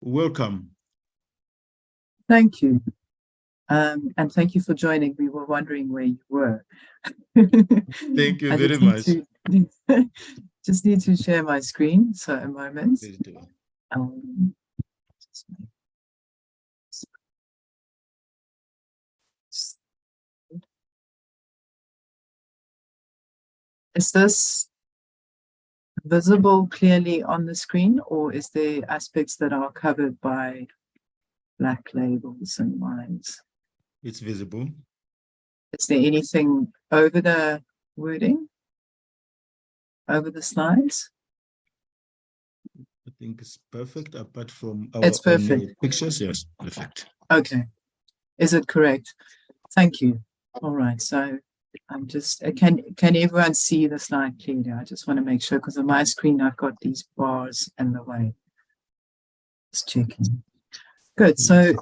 Welcome. Thank you. And thank you for joining. We were wondering where you were. Thank you very much. Just need to share my screen. So a moment. Please do. Is this visible clearly on the screen, or is there aspects that are covered by black labels and lines? It's visible. Is there anything over the wording? Over the slides? I think it's perfect, apart from our It's perfect. pictures. Yes, perfect. Okay. Is it correct? Thank you. All right. So I'm just, can everyone see the slide clearly? I just want to make sure, because on my screen, I've got these bars in the way. Just checking. Good. So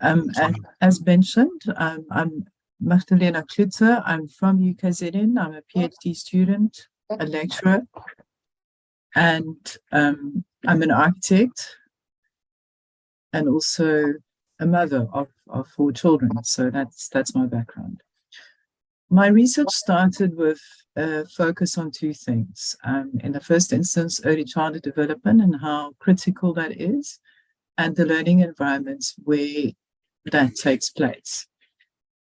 as mentioned, I'm Magdalena Klutzer. I'm from UKZN. I'm a PhD student, a lecturer, and I'm an architect and also a mother of 4 children. So that's my background. My research started with a focus on 2 things. In the first instance, early childhood development and how critical that is, and the learning environments where that takes place.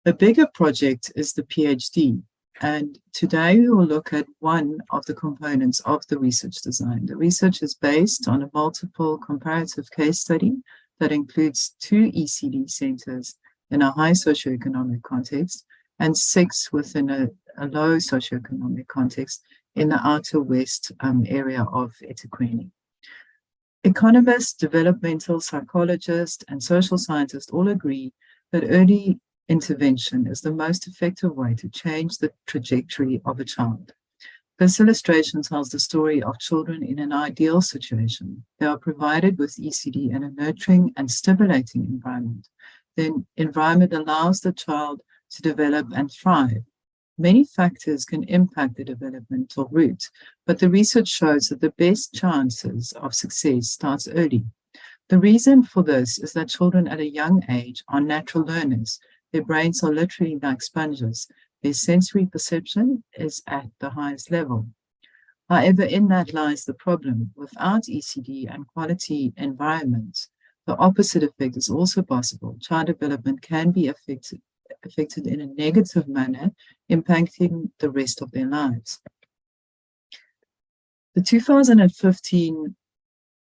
The bigger project is the PhD, and today we will look at one of the components of the research design. The research is based on a multiple comparative case study that includes 2 ECD centers in a high socioeconomic context and 6 within a low socioeconomic context in the outer west area of eThekwini. Economists, developmental psychologists, and social scientists all agree that early intervention is the most effective way to change the trajectory of a child. This illustration tells the story of children in an ideal situation. They are provided with ECD in a nurturing and stimulating environment. The environment allows the child to develop and thrive. Many factors can impact the developmental route, but the research shows that the best chances of success starts early. The reason for this is that children at a young age are natural learners. Their brains are literally like sponges. Their sensory perception is at the highest level. However, in that lies the problem. Without ECD and quality environments, the opposite effect is also possible. Child development can be affected in a negative manner, impacting the rest of their lives. The 2015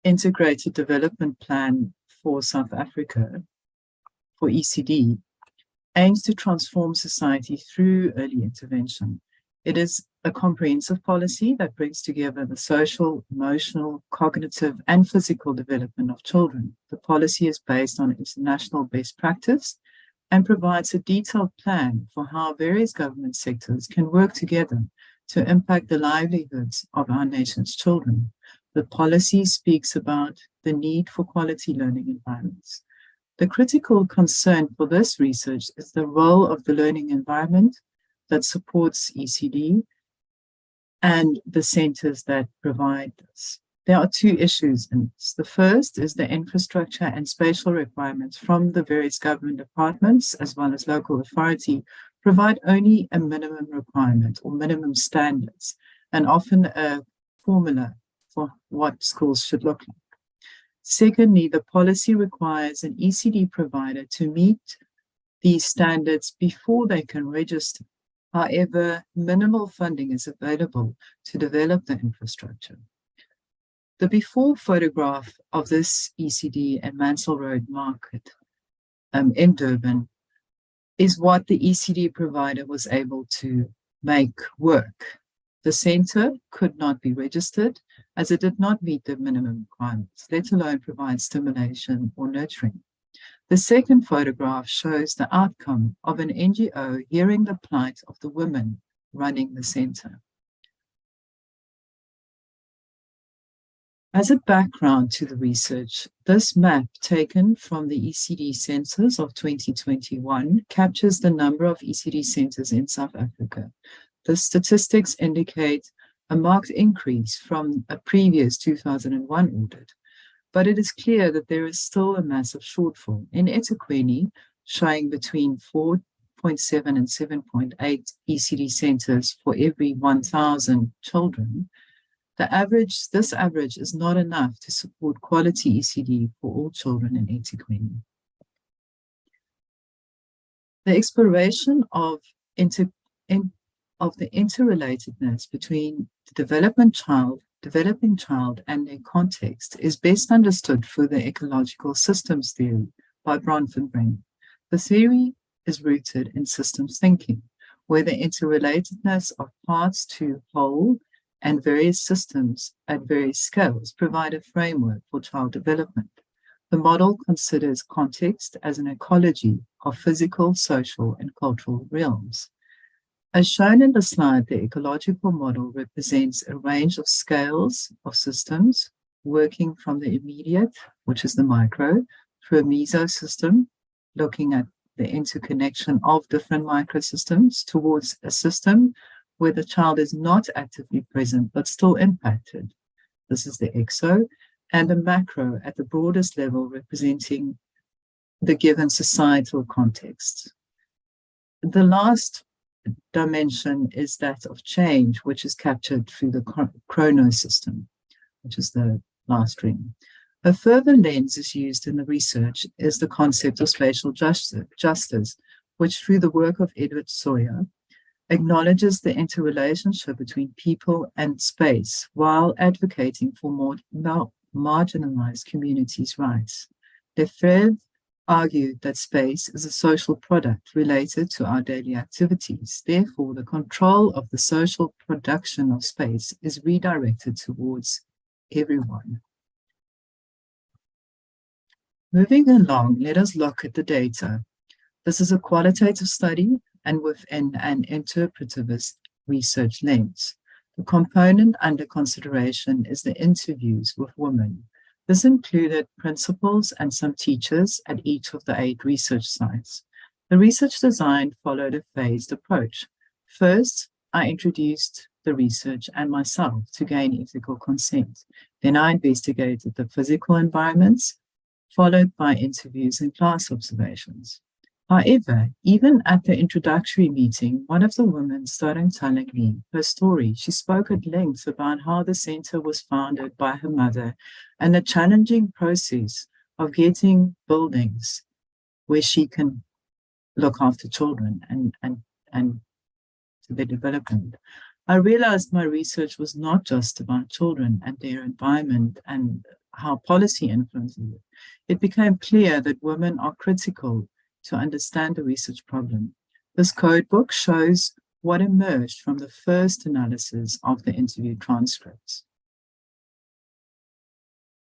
Integrated Development Plan for South Africa, for ECD, aims to transform society through early intervention. It is a comprehensive policy that brings together the social, emotional, cognitive, and physical development of children. The policy is based on international best practice and provides a detailed plan for how various government sectors can work together to impact the livelihoods of our nation's children. The policy speaks about the need for quality learning environments. The critical concern for this research is the role of the learning environment that supports ECD and the centers that provide this. There are 2 issues in this. The first is the infrastructure and spatial requirements from the various government departments as well as local authority provide only a minimum requirement or minimum standards, and often a formula for what schools should look like. Secondly, the policy requires an ECD provider to meet these standards before they can register. However, minimal funding is available to develop the infrastructure. The before photograph of this ECD at Mansell Road Market in Durban is what the ECD provider was able to make work. The center could not be registered as it did not meet the minimum requirements, let alone provide stimulation or nurturing. The second photograph shows the outcome of an NGO hearing the plight of the women running the center. As a background to the research, this map taken from the ECD census of 2021 captures the number of ECD centers in South Africa. The statistics indicate a marked increase from a previous 2001 audit. but it is clear that there is still a massive shortfall. In eThekwini, showing between 4.7 and 7.8 ECD centers for every 1,000 children, this average is not enough to support quality ECD for all children in eThekwini. The exploration of the interrelatedness between the developing child and their context is best understood through the ecological systems theory by Bronfenbrenk. The theory is rooted in systems thinking, where the interrelatedness of parts to whole and various systems at various scales provide a framework for child development. The model considers context as an ecology of physical, social, and cultural realms. As shown in the slide, the ecological model represents a range of scales of systems working from the immediate, which is the micro, through a mesosystem, looking at the interconnection of different microsystems, towards a system where the child is not actively present but still impacted. This is the exo, and a macro at the broadest level representing the given societal context. The last dimension is that of change, which is captured through the chronos system, which is the last ring. A further lens is used in the research is the concept of spatial justice, which through the work of Edward Sawyer acknowledges the interrelationship between people and space while advocating for more marginalized communities' rights. Lefebvre argued that space is a social product related to our daily activities. Therefore, the control of the social production of space is redirected towards everyone. Moving along, let us look at the data. This is a qualitative study and within an interpretivist research lens. The component under consideration is the interviews with women. This included principals and some teachers at each of the 8 research sites. The research design followed a phased approach. First, I introduced the research and myself to gain ethical consent. Then I investigated the physical environments, followed by interviews and class observations. However, even at the introductory meeting, one of the women started telling me her story. She spoke at length about how the center was founded by her mother and the challenging process of getting buildings where she can look after children and to their development. I realized my research was not just about children and their environment and how policy influences it. It became clear that women are critical to understand the research problem. This codebook shows what emerged from the first analysis of the interview transcripts.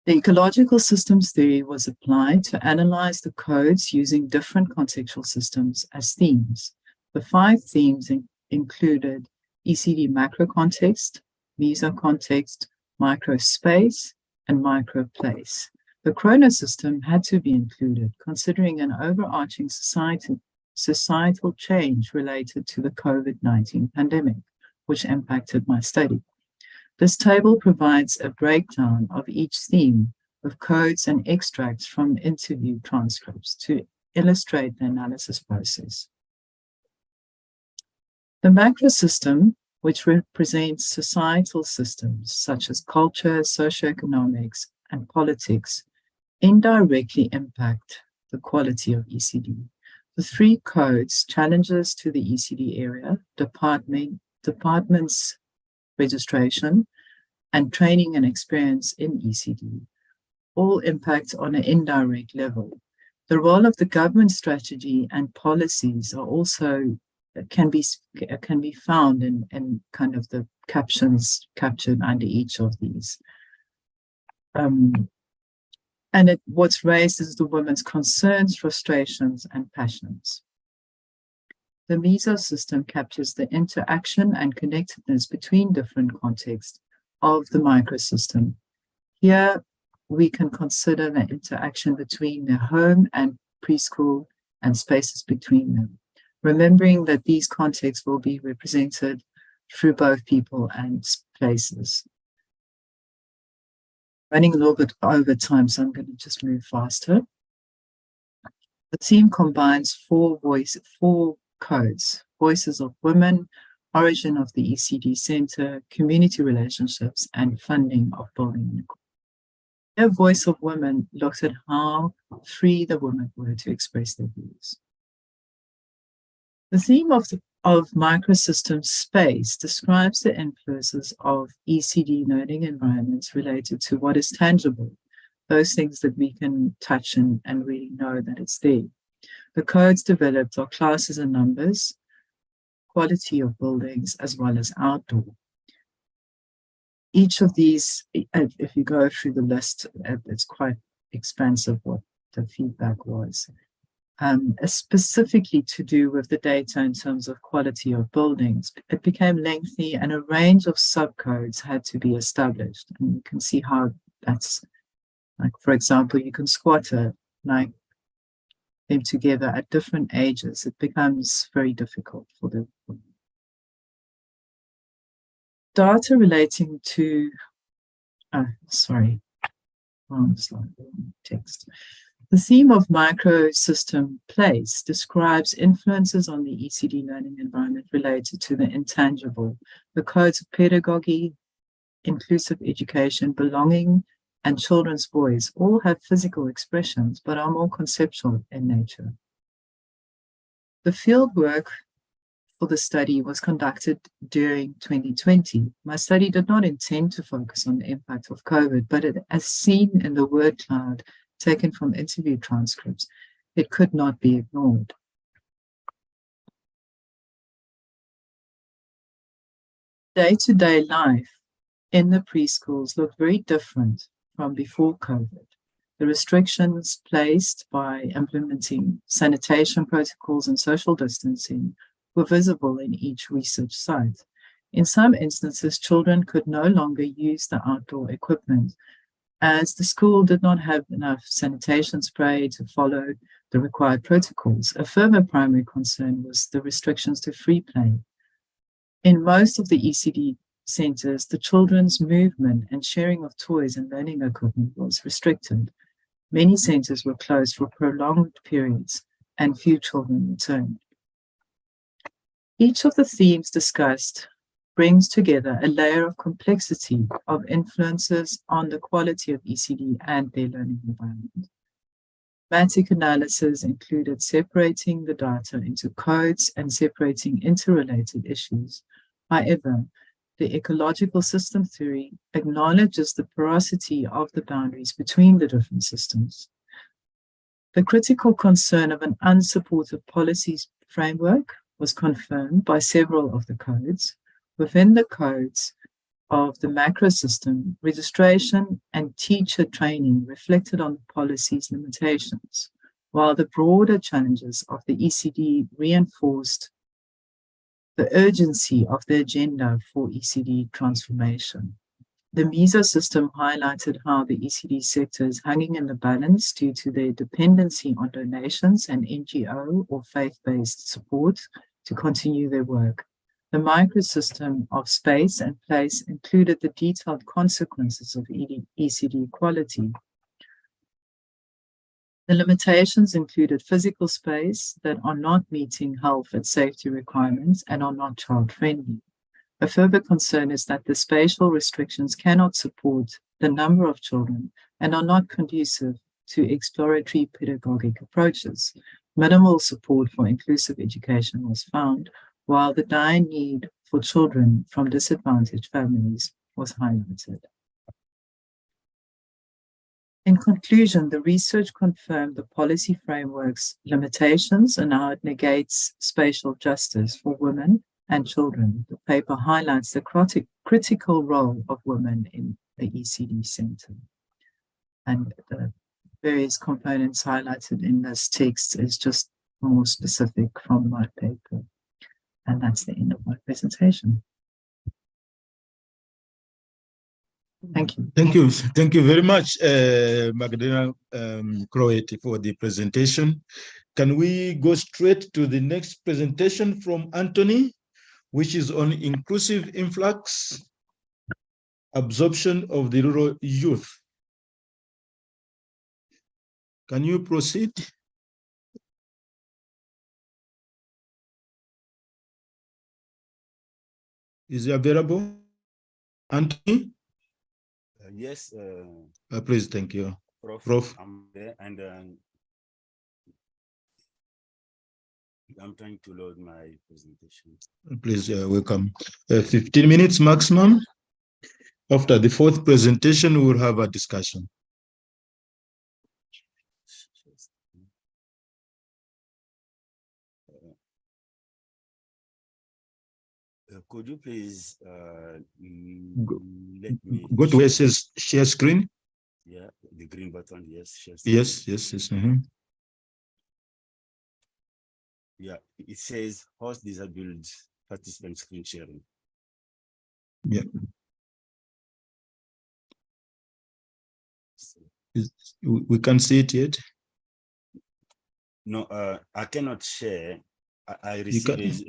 The ecological systems theory was applied to analyze the codes using different contextual systems as themes. The 5 themes included ECD macro context, meso context, micro space, and micro place. The chrono system had to be included, considering an overarching societal change related to the COVID-19 pandemic, which impacted my study. This table provides a breakdown of each theme with codes and extracts from interview transcripts to illustrate the analysis process. The macro system, which represents societal systems such as culture, socioeconomics, and politics, indirectly impact the quality of ECD. The 3 codes, challenges to the ECD area, department's registration, and training and experience in ECD, all impact on an indirect level. The role of the government strategy and policies are also can be found in kind of the captions captured under each of these. What's raised is the women's concerns, frustrations, and passions. The meso system captures the interaction and connectedness between different contexts of the microsystem. Here, we can consider the interaction between the home and preschool and spaces between them, remembering that these contexts will be represented through both people and places. Running a little bit over time, so I'm going to just move faster. The theme combines four codes: voices of women, origin of the ECD Center, community relationships, and funding of building. The voice of women looked at how free the women were to express their views. The theme of microsystem space describes the influences of ECD learning environments related to what is tangible, those things that we can touch and really know that it's there. The codes developed are classes and numbers, quality of buildings, as well as outdoor. Each of these, if you go through the list, it's quite expansive what the feedback was. Specifically to do with the data in terms of quality of buildings, it became lengthy and a range of subcodes had to be established. And you can see how that's, like, for example, you can squatter, like, them together at different ages. It becomes very difficult for the data relating to, wrong slide, wrong text. The theme of microsystem place describes influences on the ECD learning environment related to the intangible, the codes of pedagogy, inclusive education, belonging, and children's voice all have physical expressions, but are more conceptual in nature. The fieldwork for the study was conducted during 2020. My study did not intend to focus on the impact of COVID, but as seen in the word cloud taken from interview transcripts, it could not be ignored. Day-to-day life in the preschools looked very different from before COVID. The restrictions placed by implementing sanitation protocols and social distancing were visible in each research site. In some instances, children could no longer use the outdoor equipment as the school did not have enough sanitation spray to follow the required protocols. A further primary concern was the restrictions to free play. In most of the ECD centers, the children's movement and sharing of toys and learning equipment was restricted. Many centers were closed for prolonged periods and few children returned. Each of the themes discussed brings together a layer of complexity of influences on the quality of ECD and their learning environment. Thematic analysis included separating the data into codes and separating interrelated issues. However, the ecological system theory acknowledges the porosity of the boundaries between the different systems. The critical concern of an unsupported policies framework was confirmed by several of the codes. Within the codes of the macro system, registration and teacher training reflected on the policy's limitations, while the broader challenges of the ECD reinforced the urgency of the agenda for ECD transformation. The MESO system highlighted how the ECD sector is hanging in the balance due to their dependency on donations and NGO or faith-based support to continue their work. The microsystem of space and place included the detailed consequences of ECD quality. The limitations included physical space that are not meeting health and safety requirements and are not child-friendly. A further concern is that the spatial restrictions cannot support the number of children and are not conducive to exploratory pedagogic approaches. Minimal support for inclusive education was found, while the dire need for children from disadvantaged families was highlighted. In conclusion, the research confirmed the policy framework's limitations and how it negates spatial justice for women and children. The paper highlights the critical role of women in the ECD Center. And the various components highlighted in this text is just more specific from my paper. And that's the end of my presentation. Thank you. Thank you. Thank you very much, Magdalena Croet, for the presentation. Can we go straight to the next presentation from Anthony, which is on inclusive influx, absorption of the rural youth? Can you proceed? Is it available? Anthony? Yes. Please, thank you. Prof. I'm there, and I'm trying to load my presentation. Please, welcome. 15 minutes maximum. After the fourth presentation, we will have a discussion. Could you please let me go to where it says share screen? Yeah, the green button, yes. Share screen. Yes. Yeah, it says host disabled participant screen sharing. Yeah. We can't see it yet. No, I cannot share. I received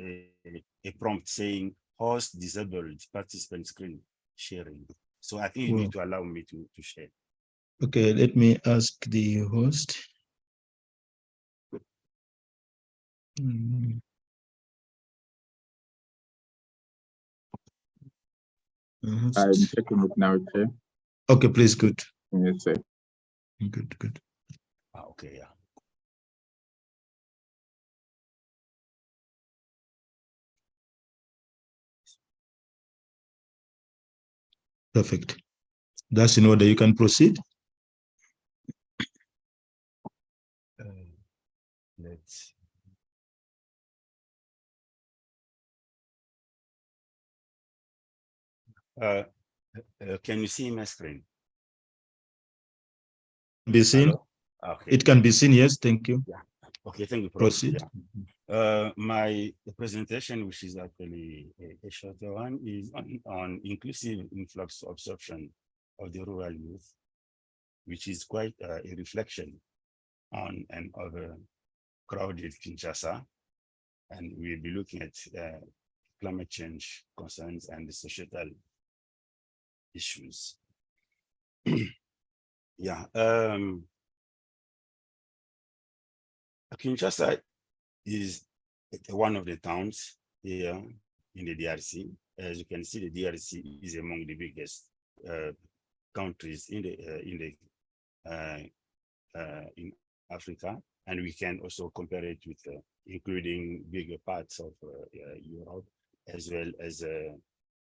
a prompt saying host disabled participant screen sharing. So I think you need to allow me to share. Okay, let me ask the host. I'm checking it now, Chair. Okay, please, good. Yes, sir. Good. Okay, yeah. Perfect. That's in order. You can proceed. Let's. Can you see my screen? Be seen. Okay. It can be seen. Yes, thank you. Yeah. Okay, thank you. Proceed. Yeah. My presentation, which is actually a shorter one, is on inclusive influx absorption of the rural youth, which is quite a reflection on an overcrowded Kinshasa, and we'll be looking at climate change concerns and the societal issues. Yeah. Kinshasa is one of the towns here in the DRC. As you can see, the DRC is among the biggest countries in Africa, and we can also compare it with including bigger parts of Europe, as well as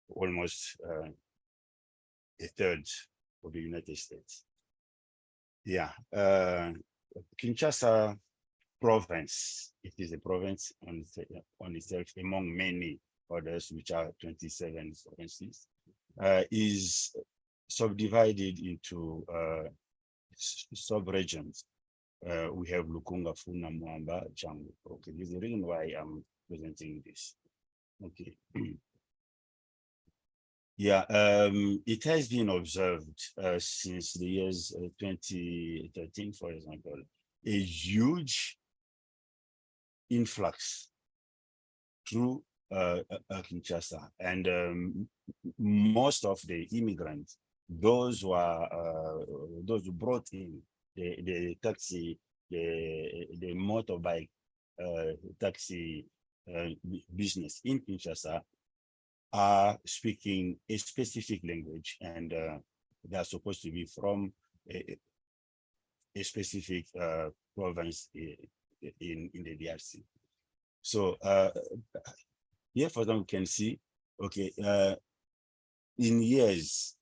almost a third of the United States. Yeah, Kinshasa province, it is a province on itself among many others, which are 27 provinces, is subdivided into sub-regions. We have Lukunga, Funa, Mwamba, Jangu. Okay, this is the reason why I'm presenting this. Okay. Yeah, it has been observed since the years 2013, for example, a huge influx through Kinshasa, and most of the immigrants, those who brought in the taxi, the motorbike taxi business in Kinshasa, are speaking a specific language, and they are supposed to be from a specific province in the DRC. So here, for them, we can see, okay, in years,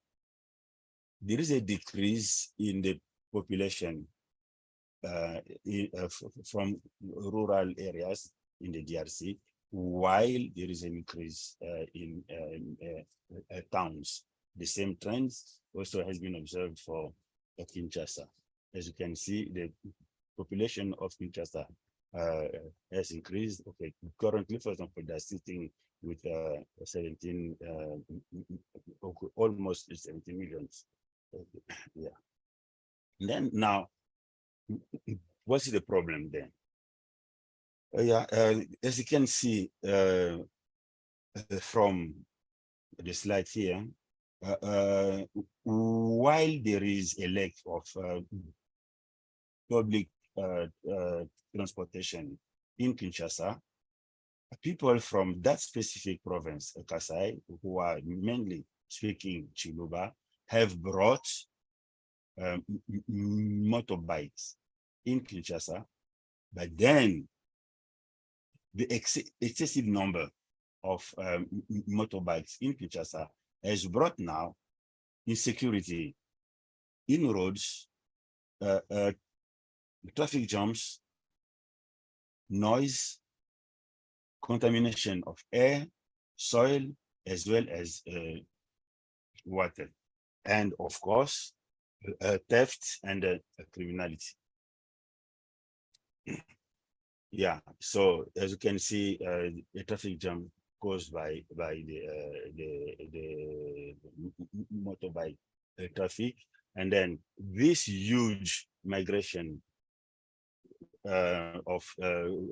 there is a decrease in the population from rural areas in the DRC, while there is an increase in towns. The same trends also has been observed for Kinshasa. As you can see, the population of Kinshasa has increased. Okay, currently, for example, they're sitting with 17, almost 17 millions. Yeah. And then now, what's the problem then? Yeah, as you can see from the slide here, while there is a lack of public transportation in Kinshasa, people from that specific province, Kasai, who are mainly speaking Chiluba, have brought motorbikes in Kinshasa, but then the excessive number of motorbikes in Kinshasa has brought now insecurity in roads, traffic jams, noise, contamination of air, soil, as well as water, and of course, theft and criminality. Yeah, so as you can see, a traffic jam caused by the motorbike traffic, and then this huge migration of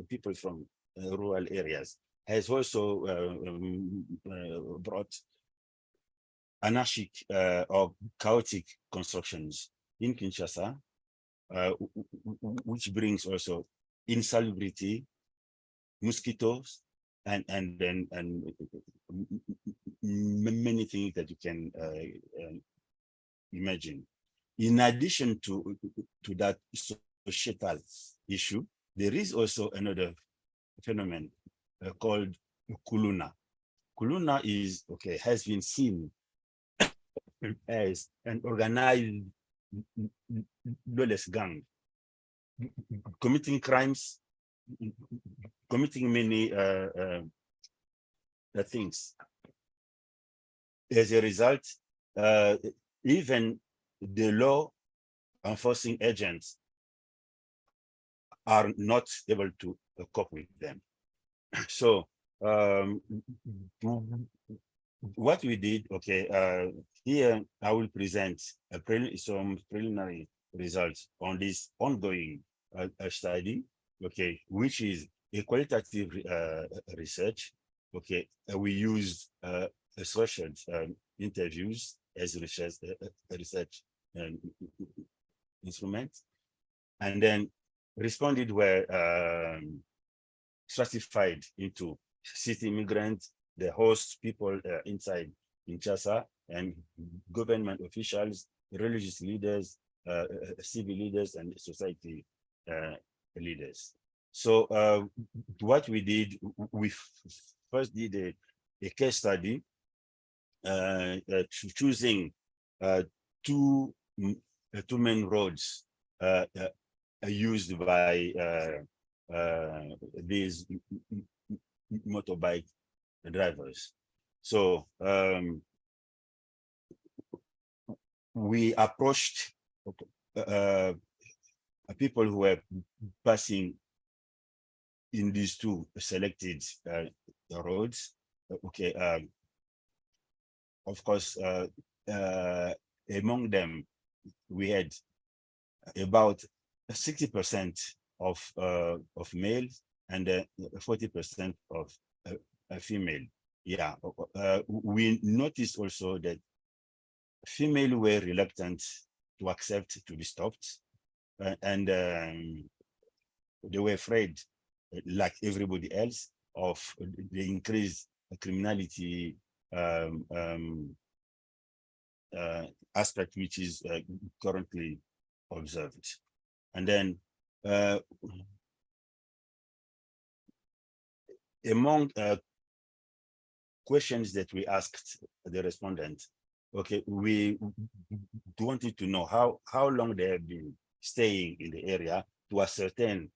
people from rural areas has also brought anarchic or chaotic constructions in Kinshasa, which brings also insalubrity, mosquitoes, and many things that you can imagine. In addition to that societal issue, there is also another phenomenon called kuluna. Kuluna is has been seen as an organized lawless gang committing crimes, committing many things. As a result, even the law enforcing agents are not able to cope with them. So what we did, here I will present some preliminary results on this ongoing study, which is a qualitative research. We used structured interviews as research instrument, and then responded were stratified into city immigrants, the host people inside Kinshasa, and government officials, religious leaders, civil leaders, and society leaders. So what we did, we first did a case study choosing two main roads used by these motorbike drivers. So we approached people who were passing in these two selected roads. Of course, among them, we had about 60% of males and 40% of female. Yeah, we noticed also that female were reluctant to accept to be stopped, and they were afraid, like everybody else, of the increased criminality aspect which is currently observed. And then among questions that we asked the respondent, we wanted to know how long they have been staying in the area to ascertain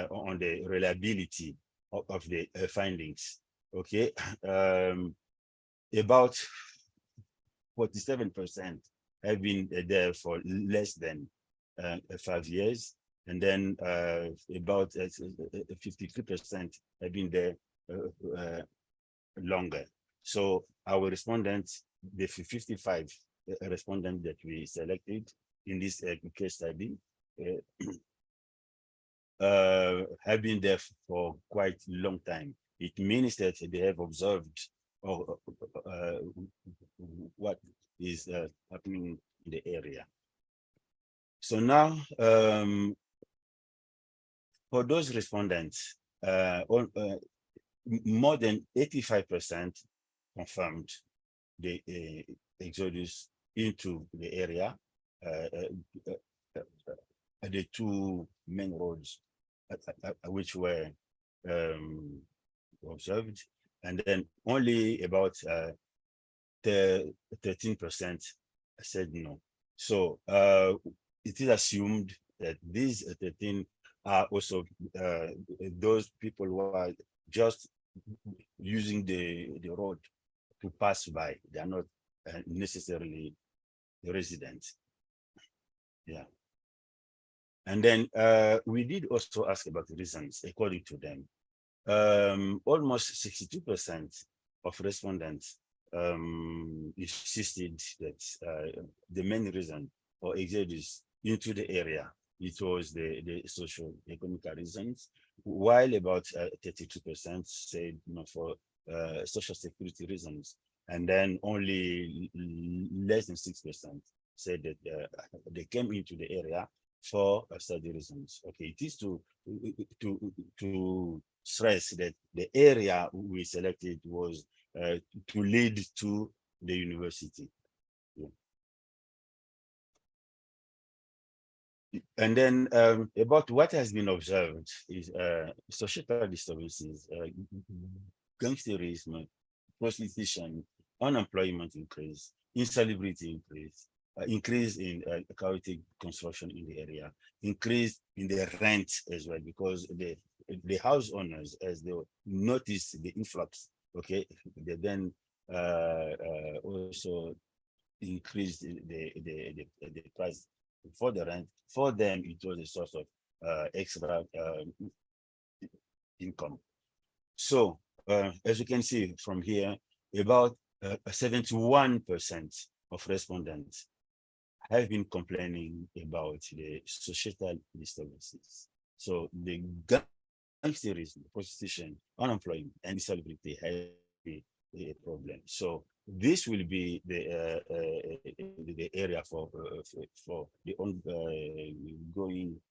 on the reliability of the findings. About 47% have been there for less than 5 years, and then about 53% have been there longer. So our respondents, the 55 respondents that we selected in this case study, have been there for quite a long time. It means that they have observed what is happening in the area. So now for those respondents, more than 85% confirmed the exodus into the area. The two main roads which were observed, and then only about 13% said no. So it is assumed that these 13 are also those people who are just using the road to pass by. They are not necessarily residents. Yeah. And then we did also ask about the reasons. According to them, almost 62% of respondents insisted that the main reason for exodus into the area, it was the social economic reasons, while about 32% said for social security reasons, and then only less than 6% said that they came into the area for study reasons. Okay, it is to stress that the area we selected was to lead to the university. Yeah. And then about what has been observed is societal disturbances, gangsterism, prostitution, unemployment increase, insalubrity increase, increase in chaotic construction in the area, increase in the rent as well, because the house owners, as they notice the influx, okay, they then also increase the price for the rent. For them, it was a source of extra income. So as you can see from here, about 71% of respondents have been complaining about the societal disturbances. So the gangsterism, prostitution, unemployment, and insalubrity have been a problem. So this will be the area for the ongoing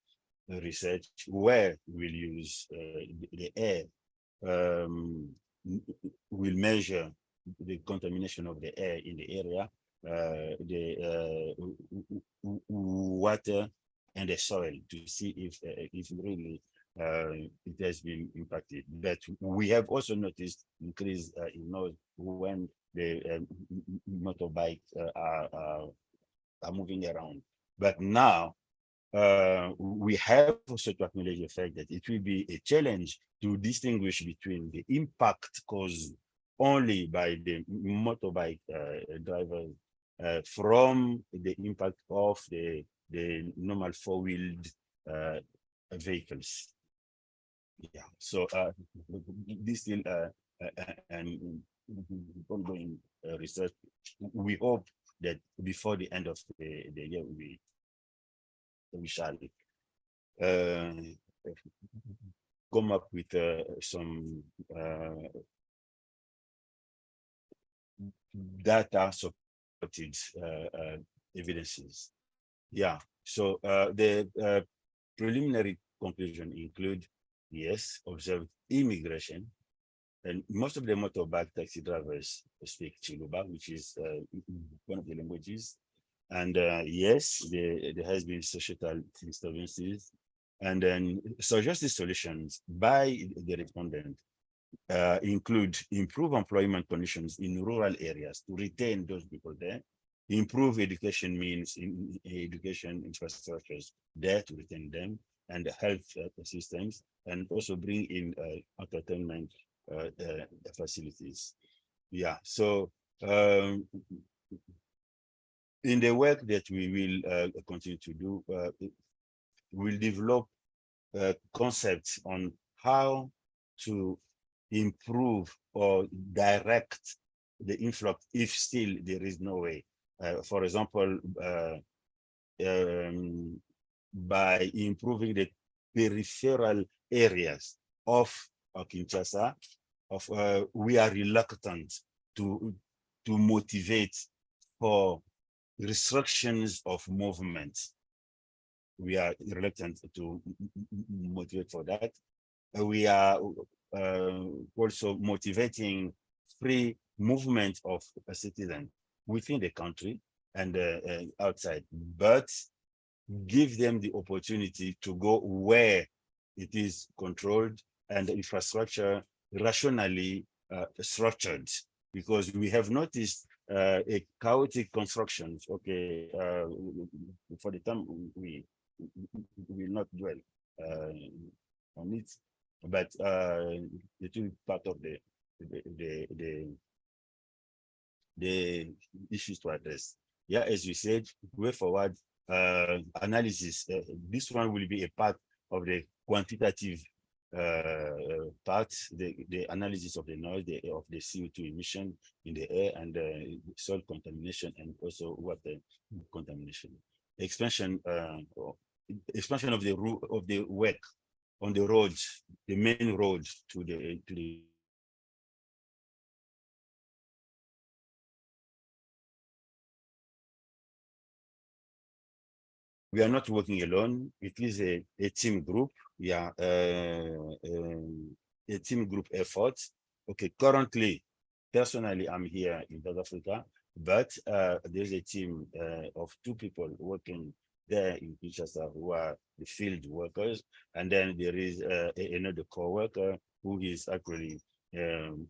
research, where we'll use the air. We'll measure the contamination of the air in the area, the water and the soil, to see if really it has been impacted. But we have also noticed increase in noise when the motorbikes are moving around. But now we have also to acknowledge the fact that it will be a challenge to distinguish between the impact caused only by the motorbike drivers from the impact of the normal four-wheeled vehicles. Yeah, so this still an ongoing research. We hope that before the end of the year we shall come up with some data supported evidences. Yeah, so the preliminary conclusion include, yes, observed immigration, and most of the motorbike taxi drivers speak Chiluba, which is one of the languages. And yes, there has been societal disturbances, and then suggested solutions by the respondent include improve employment conditions in rural areas to retain those people there, improve education means in education infrastructures there to retain them, and health systems, and also bring in entertainment facilities. Yeah, so in the work that we will continue to do, we'll develop concepts on how to improve or direct the influx if still there is no way. For example, by improving the peripheral areas of Kinshasa, we are reluctant to motivate for restrictions of movement. we are reluctant to motivate for that. We are also motivating free movement of a citizen within the country and outside, but give them the opportunity to go where it is controlled and the infrastructure rationally structured, because we have noticed a chaotic constructions. Okay, for the time we will not dwell on it, but it will be part of the issues to address. Yeah, as you said, way forward analysis. This one will be a part of the quantitative part, the analysis of the noise, of the CO2 emission in the air, and soil contamination, and also water contamination. Expansion of the work on the roads, the main roads to the we are not working alone. It is a team group. Yeah, a team group effort. Okay, currently, personally, I'm here in South Africa, but there's a team of 2 people working there in Kinshasa who are the field workers, and then there is another co-worker who is actually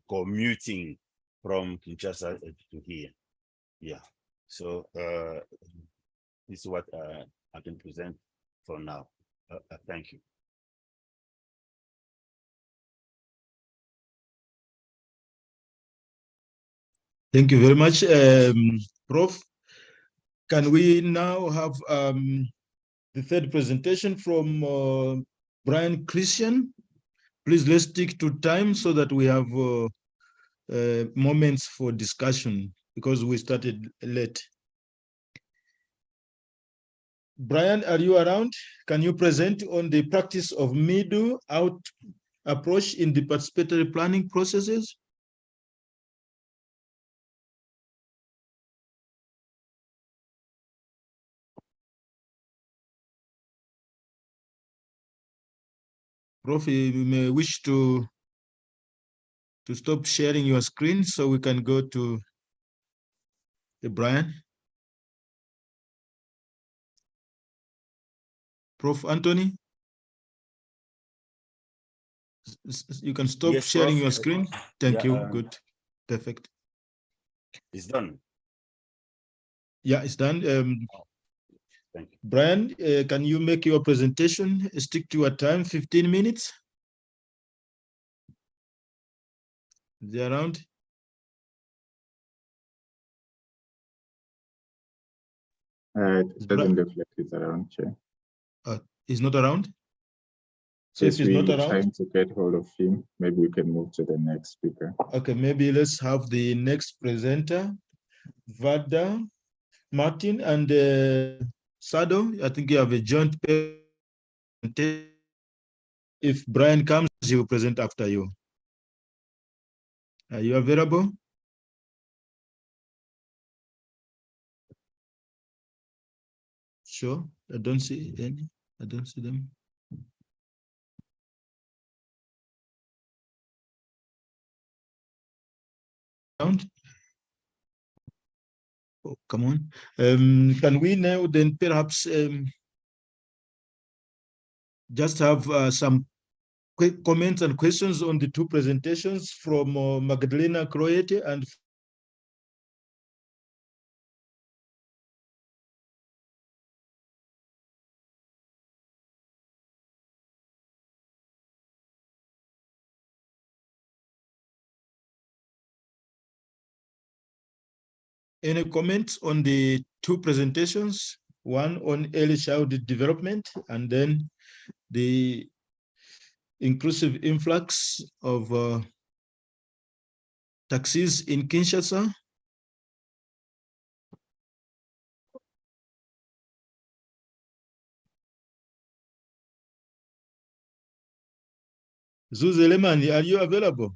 commuting from Kinshasa to here. Yeah, so this is what I can present for now. Thank you. Thank you very much, Prof. Can we now have the third presentation from Brian Christian? Please, let's stick to time so that we have moments for discussion, because we started late. Brian, are you around? Can you present on the practice of middle-out approach in the participatory planning processes? Prof, you may wish to stop sharing your screen so we can go to Brian. Prof. Anthony, you can stop Yes, sharing Prof. your screen. Thank Yeah, you. Good. Perfect. It's done. Yeah, it's done. Thank you. Brian, can you make your presentation? Stick to your time, 15 minutes. Is he around? It doesn't look like he's around, Chair. He's not around? So Yes, if he's not we're around, trying to get hold of him. Maybe we can move to the next speaker. okay, maybe let's have the next presenter, Vada, Martin, and Sado. I think you have a joint presentation. If Brian comes, he will present after you. Are you available? Sure. I don't see any. I don't see them. Sound? Oh, come on. Can we now then perhaps just have some quick comments and questions on the 2 presentations from Magdalena Croete and any comments on the 2 presentations, one on early childhood development and then the inclusive influx of taxis in Kinshasa? Zuzelemani, are you available?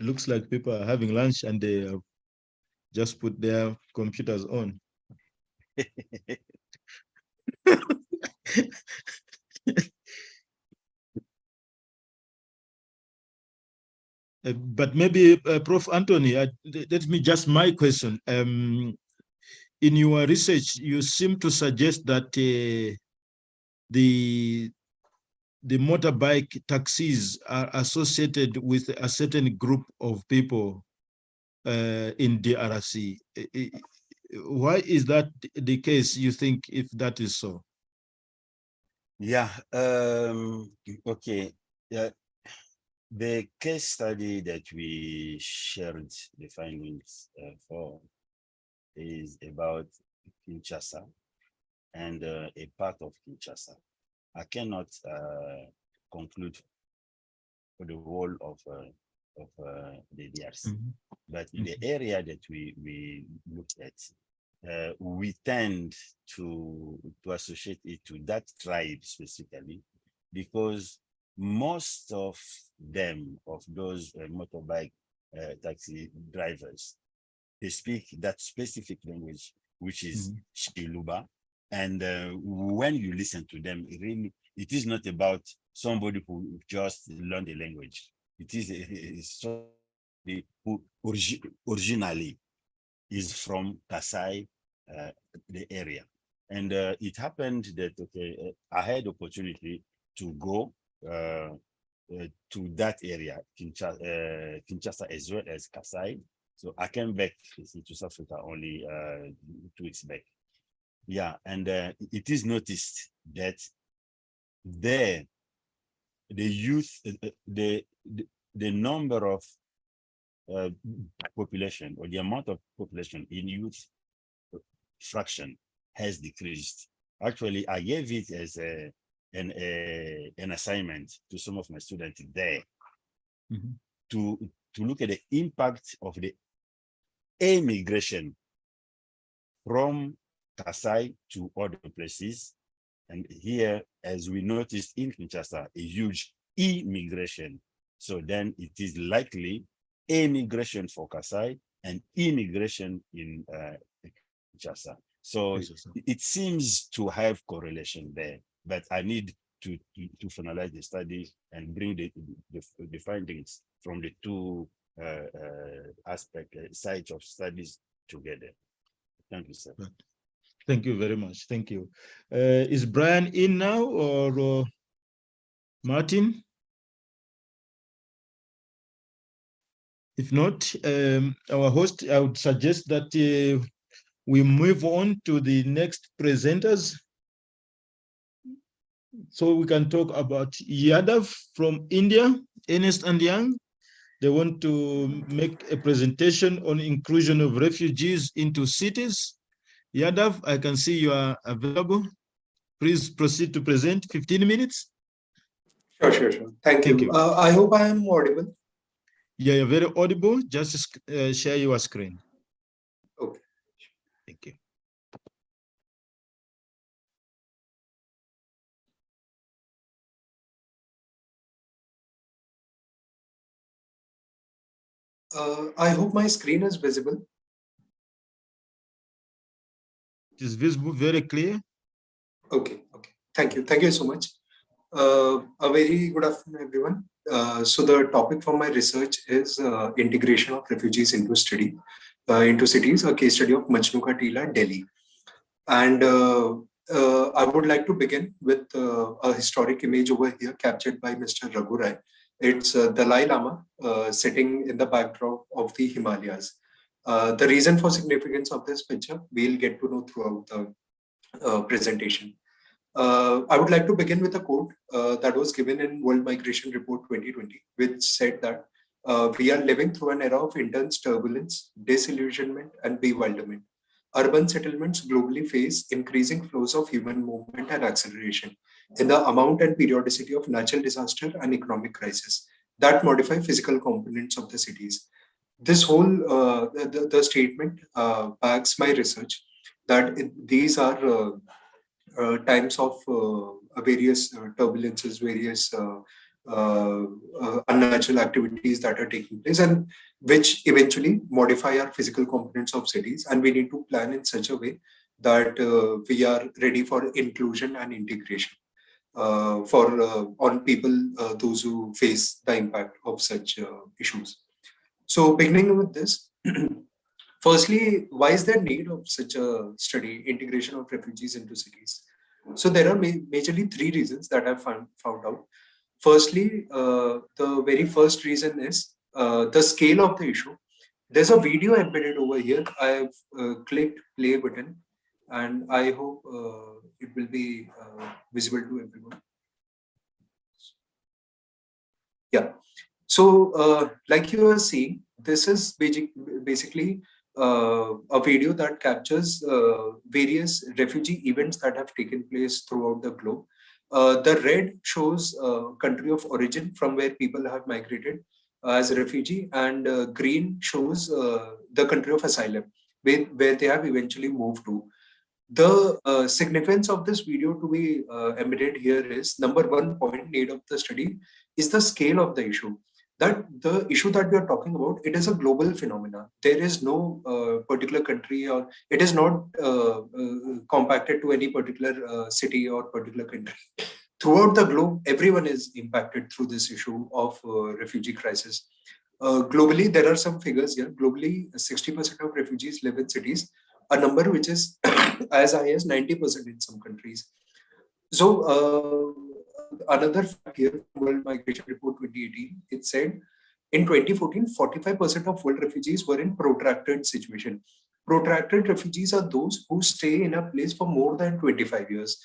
Looks like people are having lunch and they just put their computers on. But maybe, Prof. Anthony, let me just my question. In your research, you seem to suggest that the motorbike taxis are associated with a certain group of people in DRC. Why is that the case, you think, if that is so? Yeah, okay. Yeah, the case study that we shared the findings for is about Kinshasa and a part of Kinshasa. I cannot conclude for the whole of the DRC, but in the area that we looked at, we tend to associate it to that tribe specifically, because most of them, of those motorbike taxi drivers, they speak that specific language, which is Shiluba. And when you listen to them, it is not about somebody who just learned the language. It is somebody who originally is from Kasai, the area. And it happened that, okay, I had opportunity to go to that area, Kinshasa as well as Kasai. So I came back to South Africa only 2 weeks back. Yeah, and it is noticed that there, the youth, the number of population, or the amount of population in youth fraction has decreased. Actually, I gave it as an assignment to some of my students there to look at the impact of the emigration from Kasai to other places. And here, as we noticed in Kinshasa, a huge immigration. So then it is likely immigration for Kasai and immigration in Kinshasa. So it seems to have correlation there, but I need to finalize the study and bring the findings from the two sides of studies together. Thank you, sir. Thank you very much. Thank you. Is Brian in now, or Martin? If not, our host, I would suggest that we move on to the next presenters. So we can talk about Yadav from India, Ernest and Young. They want to make a presentation on inclusion of refugees into cities. Yadav, I can see you are available. Please proceed to present. 15 minutes. Sure. Thank you. I hope I am audible. Yeah, you're very audible. Just share your screen. Okay. Thank you. I hope my screen is visible. It is visible, very clear. Okay. Thank you so much. A very good afternoon, everyone. So the topic for my research is integration of refugees into cities, a case study of Majnu Ka Tila, Delhi. And I would like to begin with a historic image over here captured by Mr. Raghu Rai. It's Dalai Lama sitting in the backdrop of the Himalayas. The reason for significance of this picture, we'll get to know throughout the presentation. I would like to begin with a quote that was given in World Migration Report 2020, which said that we are living through an era of intense turbulence, disillusionment, and bewilderment. Urban settlements globally face increasing flows of human movement and acceleration in the amount and periodicity of natural disaster and economic crisis that modify physical components of the cities. This whole the statement backs my research that these are times of various turbulences, various unnatural activities that are taking place, and which eventually modify our physical components of cities. And we need to plan in such a way that we are ready for inclusion and integration on people, those who face the impact of such issues. So beginning with this, firstly, why is there need of such a study, integration of refugees into cities? So there are majorly three reasons that I've found out. Firstly, the very first reason is the scale of the issue. There's a video embedded over here. I've clicked play button, and I hope it will be visible to everyone. Yeah. So like you were seeing, this is basically a video that captures various refugee events that have taken place throughout the globe. The red shows country of origin from where people have migrated as a refugee, and green shows the country of asylum, where they have eventually moved to. The significance of this video to be embedded here is, number one point made of the study is the scale of the issue. That the issue that we are talking about, it is a global phenomena. There is no particular country, or it is not compacted to any particular city or particular country. Throughout the globe, everyone is impacted through this issue of refugee crisis. Globally, there are some figures here. Globally, 60% of refugees live in cities, a number which is as high as 90% in some countries. So another fact here, World Migration Report 2018, it said in 2014, 45% of world refugees were in protracted situation. Protracted refugees are those who stay in a place for more than 25 years.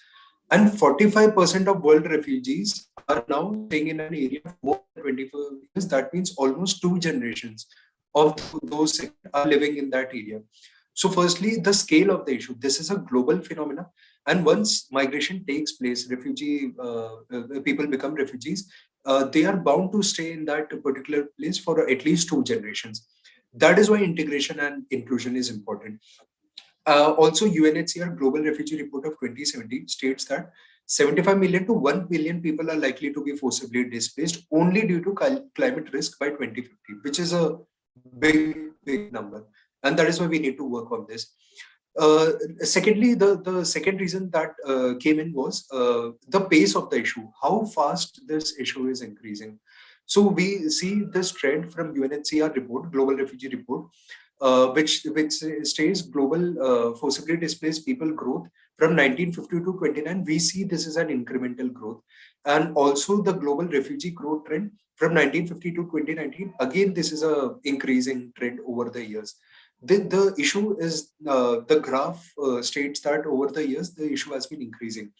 And 45% of world refugees are now staying in an area for more than 25 years. That means almost 2 generations of those are living in that area. So firstly, the scale of the issue. This is a global phenomena. And once migration takes place, people become refugees, they are bound to stay in that particular place for at least 2 generations. That is why integration and inclusion is important. Also, UNHCR Global Refugee Report of 2017 states that 75 million to 1 billion people are likely to be forcibly displaced only due to climate risk by 2050, which is a big number. And that is why we need to work on this. Secondly, the second reason that came in was the pace of the issue, how fast this issue is increasing. So we see this trend from UNHCR report, Global Refugee Report, which states global forcibly displaced people growth from 1950 to 29. We see this is an incremental growth. And also the global refugee growth trend from 1950 to 2019, again, this is a increasing trend over the years. The issue is, the graph states that over the years, the issue has been increasing.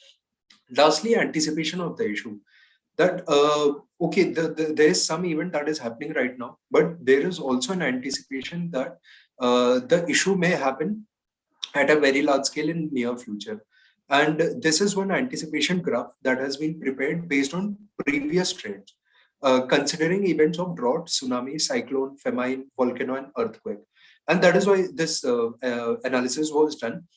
Lastly, anticipation of the issue. That, okay, there is some event that is happening right now, but there is also an anticipation that the issue may happen at a very large scale in near future. And this is one anticipation graph that has been prepared based on previous trends, considering events of drought, tsunami, cyclone, famine, volcano, and earthquake. And that is why this analysis was done.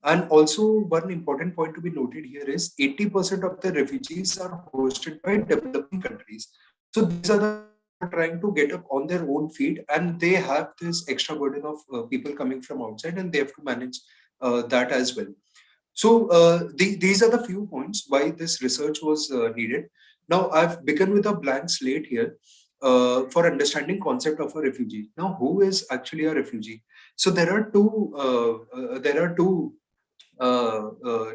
And also one important point to be noted here is 80% of the refugees are hosted by developing countries. So these are the trying to get up on their own feet, and they have this extra burden of people coming from outside, and they have to manage that as well. So these are the few points why this research was needed. Now I've begun with a blank slate here for understanding concept of a refugee. Now, who is actually a refugee? So there are two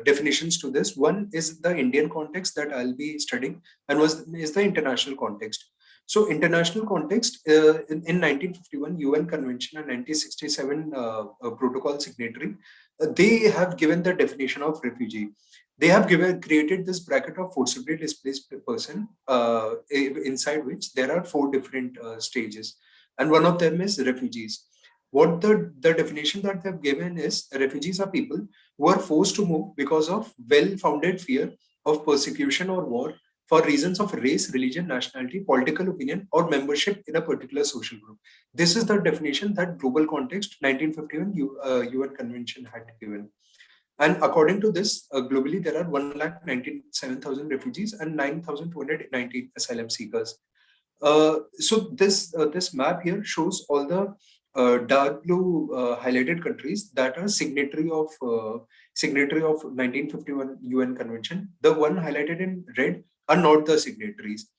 definitions to this. One is the Indian context that I'll be studying, and is the international context. So international context, in 1951 UN Convention and 1967 Protocol signatory, they have given the definition of refugee. They have created this bracket of forcibly displaced person, inside which there are 4 different stages, and one of them is refugees. What the definition that they've given is, refugees are people who are forced to move because of well-founded fear of persecution or war for reasons of race, religion, nationality, political opinion, or membership in a particular social group. This is the definition that Global Context 1951 UN Convention had given. And according to this, globally, there are 1,97,000 refugees and 9,219 asylum seekers. So this map here shows all the dark blue highlighted countries that are signatory of 1951 UN Convention. The one highlighted in red are not the signatories.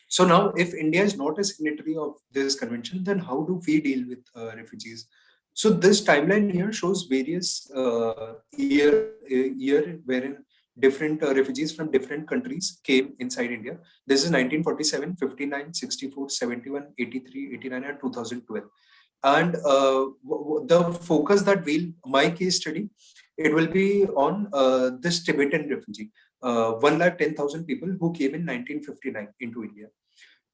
So now, if India is not a signatory of this convention, then how do we deal with refugees? So this timeline here shows various year wherein different refugees from different countries came inside India. This is 1947, 59, 64, 71, 83, 89, and 2012. And the focus that my case study, it will be on this Tibetan refugee, 1,10,000 people who came in 1959 into India.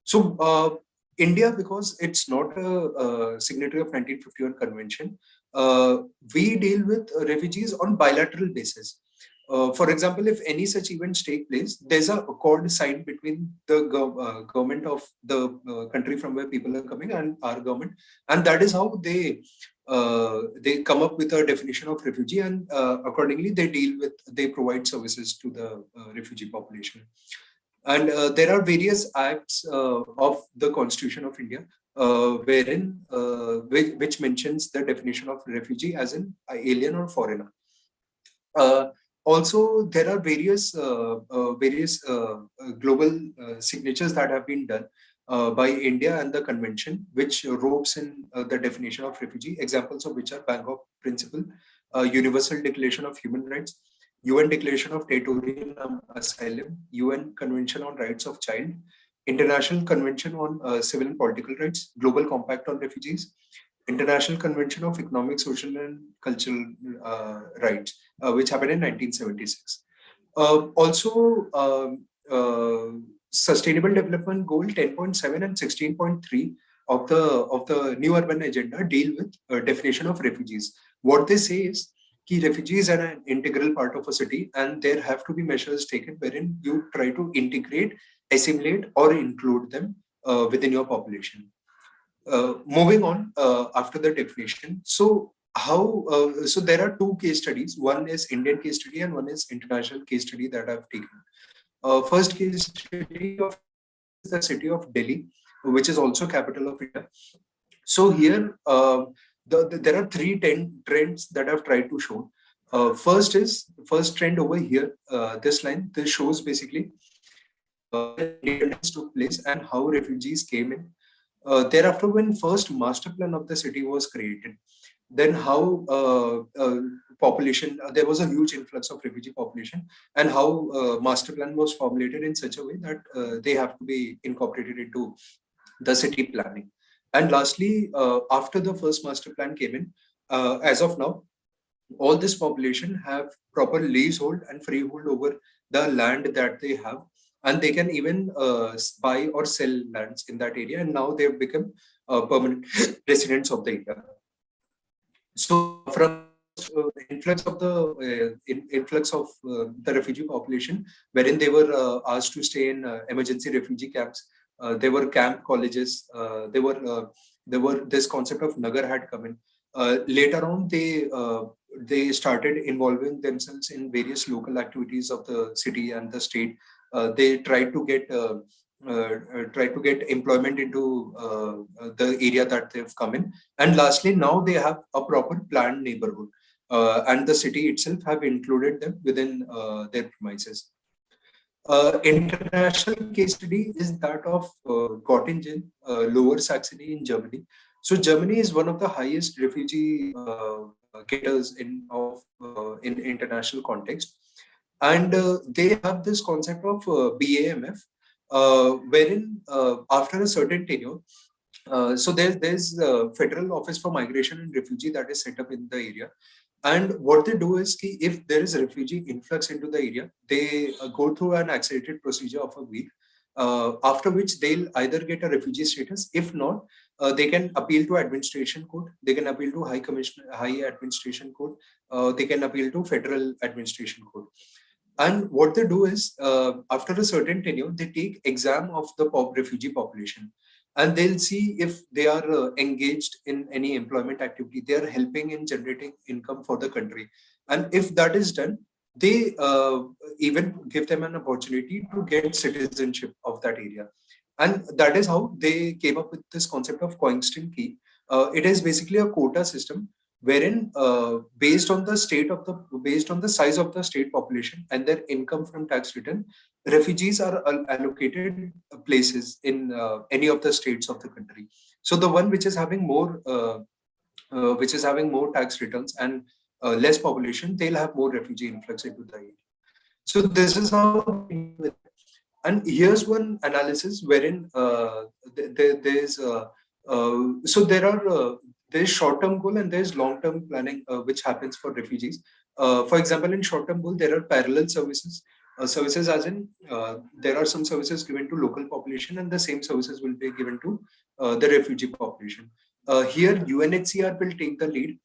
So India, because it's not a signatory of 1951 convention, we deal with refugees on bilateral basis. For example, if any such events take place, there's a accord signed between the government of the country from where people are coming and our government, and that is how they come up with a definition of refugee, and accordingly they provide services to the refugee population. And there are various acts of the Constitution of India wherein which mentions the definition of refugee as an alien or foreigner. Also, there are various global signatures that have been done by India and the convention, which ropes in the definition of refugee, examples of which are Bangkok Principle, Universal Declaration of Human Rights, UN Declaration of Territorial Asylum, UN Convention on Rights of Child, International Convention on Civil and Political Rights, Global Compact on Refugees, International Convention of Economic, Social and Cultural Rights, which happened in 1976. Also, Sustainable Development Goal 10.7 and 16.3 of the New Urban Agenda deal with definition of refugees. What they say is that refugees are an integral part of a city, and there have to be measures taken wherein you try to integrate, assimilate, or include them within your population. Moving on after the definition. So so there are two case studies. One is Indian case study and one is international case study that I've taken. First case study of the city of Delhi, which is also capital of India. So here there are three trends that I've tried to show. First trend over here, this line, this shows basically independence took place and how refugees came in. Thereafter, when first master plan of the city was created, then how population, there was a huge influx of refugee population, and how master plan was formulated in such a way that they have to be incorporated into the city planning. And lastly, after the first master plan came in, as of now, all this population have proper leasehold and freehold over the land that they have, and they can even buy or sell lands in that area, and now they've become permanent residents of the area. So from influx of the refugee population, wherein they were asked to stay in emergency refugee camps, there were camp colleges, there were this concept of Nagar had come in. Later on, they started involving themselves in various local activities of the city and the state. They tried to get employment into the area that they've come in. And lastly, now they have a proper planned neighborhood, and the city itself have included them within their premises. International case study is that of Göttingen, Lower Saxony in Germany. So Germany is one of the highest refugee getters in international context, and they have this concept of BAMF, wherein after a certain tenure, so there's a Federal Office for Migration and Refugee that is set up in the area. And what they do is, if there is a refugee influx into the area, they go through an accelerated procedure of a week, after which they'll either get a refugee status. If not, they can appeal to administration court, they can appeal to high administration court, they can appeal to federal administration court. And what they do is, after a certain tenure, they take exam of the refugee population, and they'll see if they are engaged in any employment activity, they are helping in generating income for the country. And if that is done, they even give them an opportunity to get citizenship of that area. And that is how they came up with this concept of coinstant key. It is basically a quota system wherein based on the size of the state population and their income from tax return, refugees are allocated places in any of the states of the country. So the one which is having more tax returns and less population, they'll have more refugee influx into the area. So this is how. And here's one analysis wherein there's short-term goal and there's long-term planning which happens for refugees. For example, in short-term goal, there are parallel services. Services as in there are some services given to local population and the same services will be given to the refugee population. Here, UNHCR will take the lead.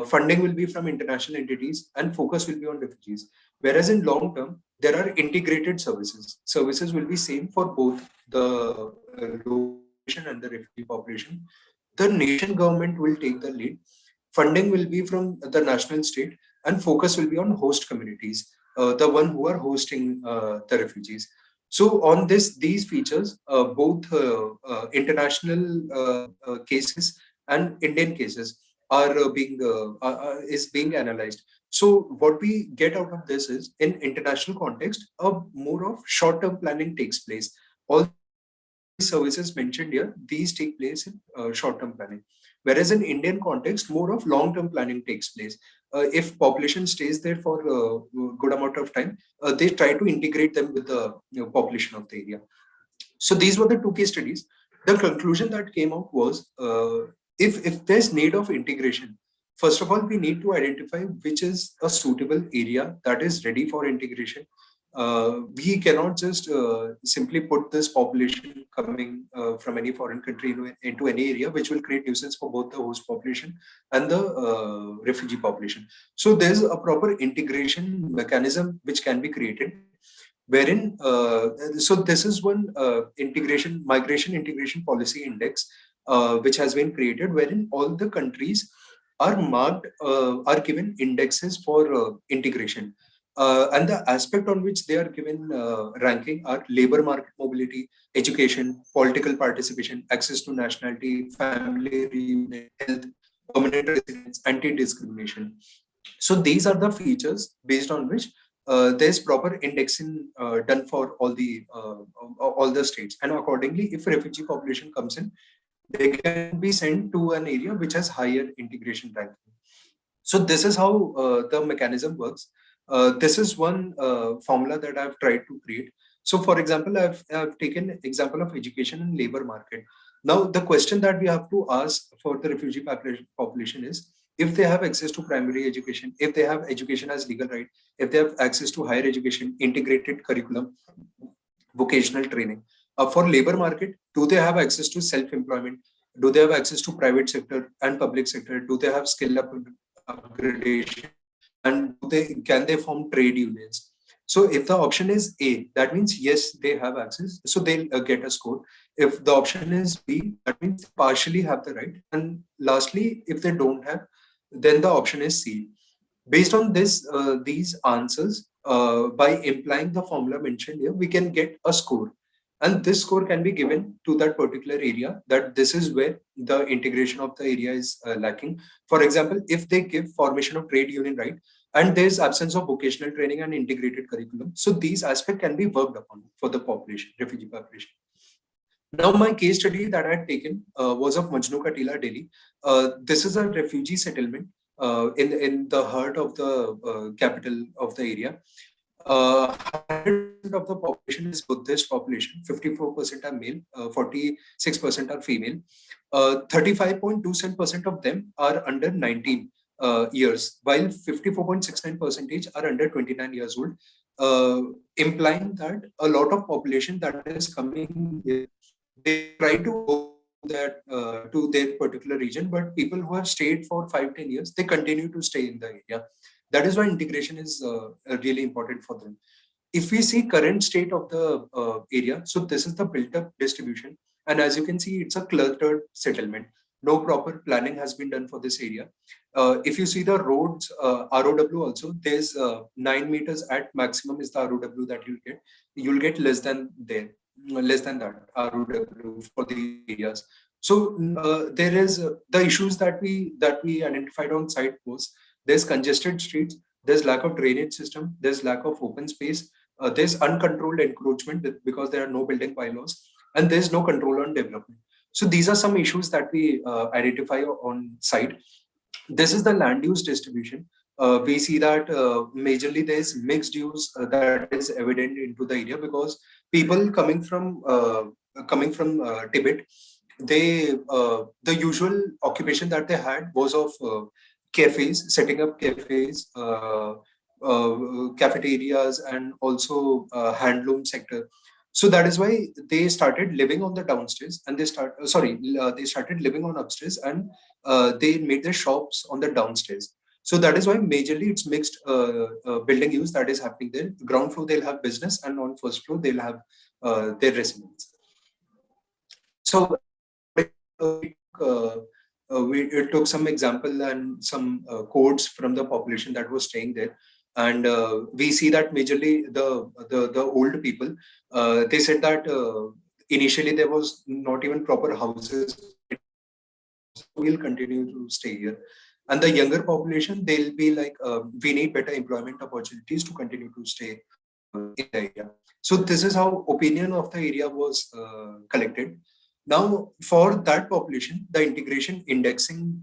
Funding will be from international entities and focus will be on refugees. Whereas in long term, there are integrated services. Services will be same for both the location and the refugee population. The nation government will take the lead. Funding will be from the national state and focus will be on host communities, the one who are hosting the refugees. So on these features, both international cases and Indian cases are being analyzed. So what we get out of this is, in international context, a more of short-term planning takes place. All services mentioned here, these take place in short-term planning. Whereas in Indian context, more of long-term planning takes place. If population stays there for a good amount of time, they try to integrate them with the population of the area. So these were the two case studies. The conclusion that came out was, if there's need of integration, first of all, we need to identify which is a suitable area that is ready for integration. We cannot just simply put this population coming from any foreign country into any area, which will create nuisance for both the host population and the refugee population. So there's a proper integration mechanism which can be created, wherein so this is one migration integration policy index which has been created, wherein all the countries are marked, are given indexes for integration. And the aspect on which they are given ranking are labor market mobility, education, political participation, access to nationality, family reunion, health, permanent residence, anti-discrimination. So these are the features based on which there's proper indexing done for all the states. And accordingly, if a refugee population comes in, they can be sent to an area which has higher integration ranking. So this is how the mechanism works. This is one formula that I've tried to create. So for example, I've taken example of education and labor market. Now, the question that we have to ask for the refugee population is, if they have access to primary education, if they have education as legal right, if they have access to higher education, integrated curriculum, vocational training. For labor market, do they have access to self-employment? Do they have access to private sector and public sector? Do they have skill upgradation? And can they form trade unions? So if the option is A, that means yes, they have access, so they'll get a score. If the option is B, that means they partially have the right. And lastly, if they don't have, then the option is C. Based on these answers, by implying the formula mentioned here, we can get a score. And this score can be given to that particular area, that this is where the integration of the area is lacking. For example, if they give formation of trade union right, and there's absence of vocational training and integrated curriculum, so these aspects can be worked upon for the population, refugee population. Now, my case study that I had taken was of Majnu Katila, Delhi. This is a refugee settlement in the heart of the capital of the area. 100% of the population is Buddhist population, 54% are male, 46% are female. 35.27% of them are under 19 years, while 54.69% are under 29 years old, implying that a lot of population that is coming here, they try to go to their particular region, but people who have stayed for 5-10 years, they continue to stay in the area. That is why integration is really important for them. If we see current state of the area, so this is the built-up distribution. And as you can see, it's a clustered settlement. No proper planning has been done for this area. If you see the roads, ROW also, there's 9 meters at maximum is the ROW that you'll get. You'll get less than that ROW for the areas. So there is the issues that we identified on site was there's congested streets, there's lack of drainage system, there's lack of open space, there's uncontrolled encroachment because there are no building bylaws, and there's no control on development. So these are some issues that we identify on site. This is the land use distribution. We see that majorly there's mixed use that is evident into the area, because people coming from Tibet, they the usual occupation that they had was of cafes, setting up cafes, cafeterias, and also handloom sector. So that is why they started living on the downstairs, and they started living on upstairs, and they made their shops on the downstairs. So that is why majorly it's mixed building use that is happening there. Ground floor they'll have business, and on first floor they'll have their residence. So we took some example and some codes from the population that was staying there, and we see that majorly the old people, they said that initially there was not even proper houses. We'll continue to stay here. And the younger population, they'll be like, we need better employment opportunities to continue to stay in the area. So this is how opinion of the area was collected. Now, for that population, the integration indexing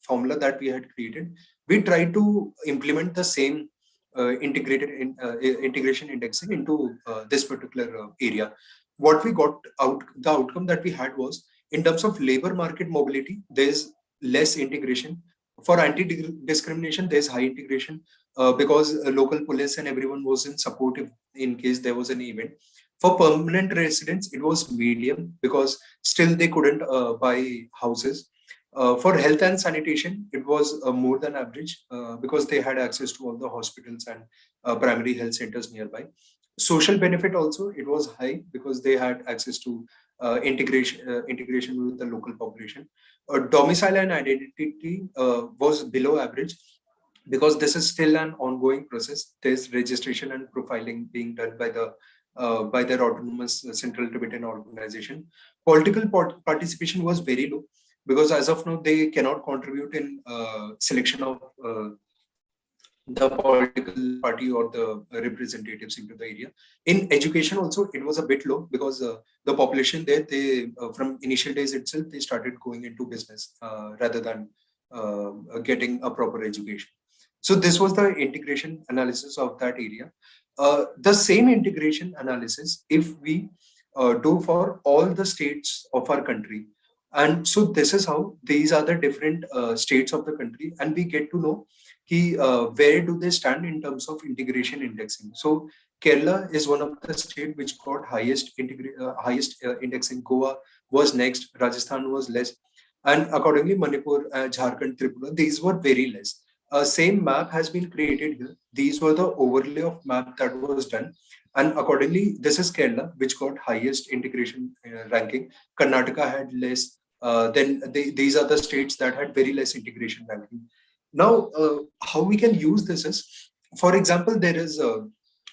formula that we had created, we tried to implement the same integration indexing into this particular area. What we got out, the outcome that we had was, in terms of labor market mobility, there's less integration. For anti-discrimination, there's high integration because local police and everyone was in supportive in case there was an event. For permanent residents, it was medium because still they couldn't buy houses. For health and sanitation, it was more than average because they had access to all the hospitals and primary health centers nearby. Social benefit also, it was high because they had access to integration with the local population. Domicile and identity was below average because this is still an ongoing process. There's registration and profiling being done by their autonomous Central Tibetan organization. Political participation was very low because as of now they cannot contribute in selection of the political party or the representatives into the area. In education also, it was a bit low because the population there, they from initial days itself, they started going into business rather than getting a proper education. So this was the integration analysis of that area. The same integration analysis, if we do for all the states of our country, and so this is how these are the different states of the country, and we get to know where do they stand in terms of integration indexing. So Kerala is one of the states which got highest indexing. Goa was next, Rajasthan was less, and accordingly Manipur, Jharkhand, Tripura, these were very less. Same map has been created here. These were the overlay of map that was done, and accordingly this is Kerala which got highest integration ranking. Karnataka had less. These are the states that had very less integration ranking. Now, how we can use this is, for example, there is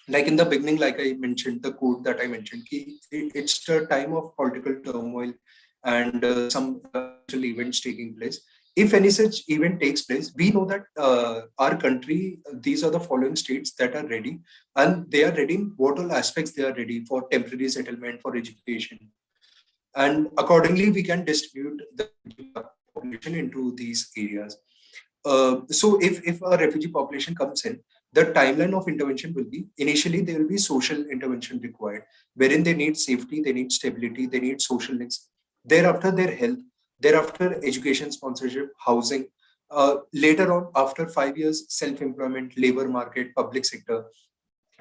like in the beginning, like I mentioned, the code that I mentioned, it's the time of political turmoil and some events taking place. If any such event takes place, we know that our country, these are the following states that are ready, and they are ready in what all aspects they are ready for: temporary settlement, for education. And accordingly, we can distribute the population into these areas. So if a refugee population comes in, the timeline of intervention will be, initially there will be social intervention required, wherein they need safety, they need stability, they need social links. Thereafter, their health, thereafter education, sponsorship, housing. Later on, after 5 years, self-employment, labor market, public sector,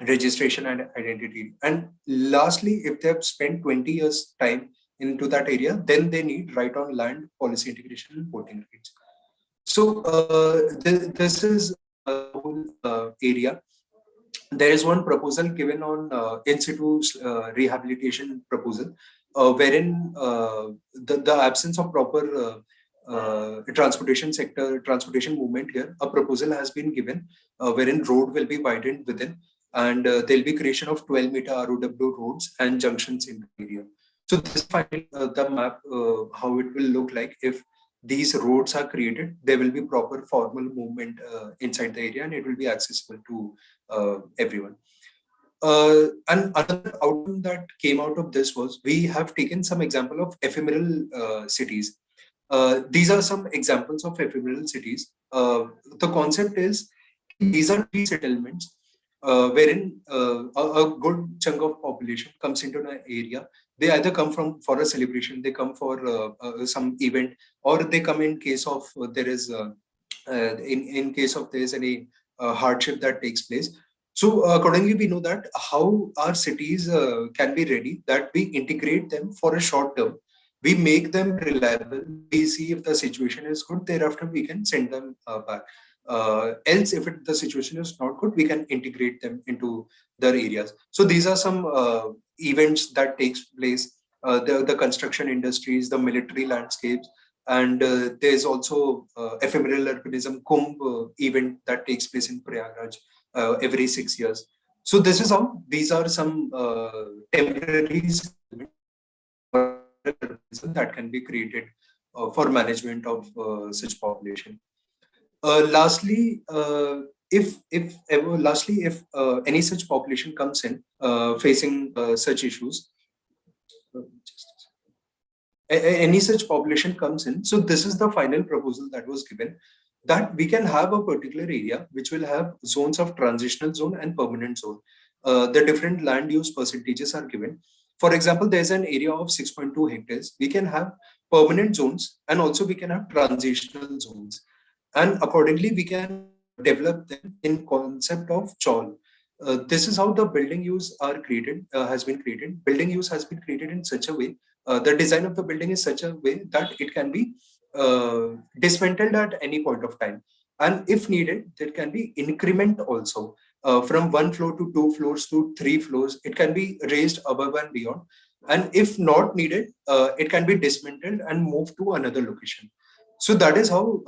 registration and identity. And lastly, if they have spent 20 years time into that area, then they need right on land, policy integration, and voting rights. So this is a whole area. There is one proposal given on in situ rehabilitation proposal. wherein the absence of proper transportation movement here, a proposal has been given wherein road will be widened within, and there'll be creation of 12-meter ROW roads and junctions in the area. So this final the map how it will look like if these roads are created. There will be proper formal movement inside the area, and it will be accessible to everyone. And another outcome that came out of this was we have taken some example of ephemeral cities. These are some examples of ephemeral cities. The concept is these are three settlements wherein a good chunk of population comes into an area. They either come from for a celebration, they come for some event, or they come in case of there is in case of there is any hardship that takes place. So accordingly, we know that how our cities can be ready, that we integrate them for a short term. We make them reliable. We see if the situation is good. Thereafter, we can send them back. Else, if the situation is not good, we can integrate them into their areas. So these are some events that takes place. The construction industries, the military landscapes, and there's also ephemeral urbanism Kumbh event that takes place in Prayagraj every 6 years. So this is how these are some temporary that can be created for management of such population. Lastly, if any such population comes in facing such issues, any such population comes in. So this is the final proposal that was given, that we can have a particular area which will have zones of transitional zone and permanent zone. The different land use percentages are given. For example, there's an area of 6.2 hectares. We can have permanent zones, and also we can have transitional zones. And accordingly, we can develop them in concept of chawl. This is how the building use are created, has been created. Building use has been created in such a way, the design of the building is such a way that it can be dismantled at any point of time. And if needed, there can be increment also. From 1 floor to 2 floors to 3 floors, it can be raised above and beyond. And if not needed, it can be dismantled and moved to another location. So that is how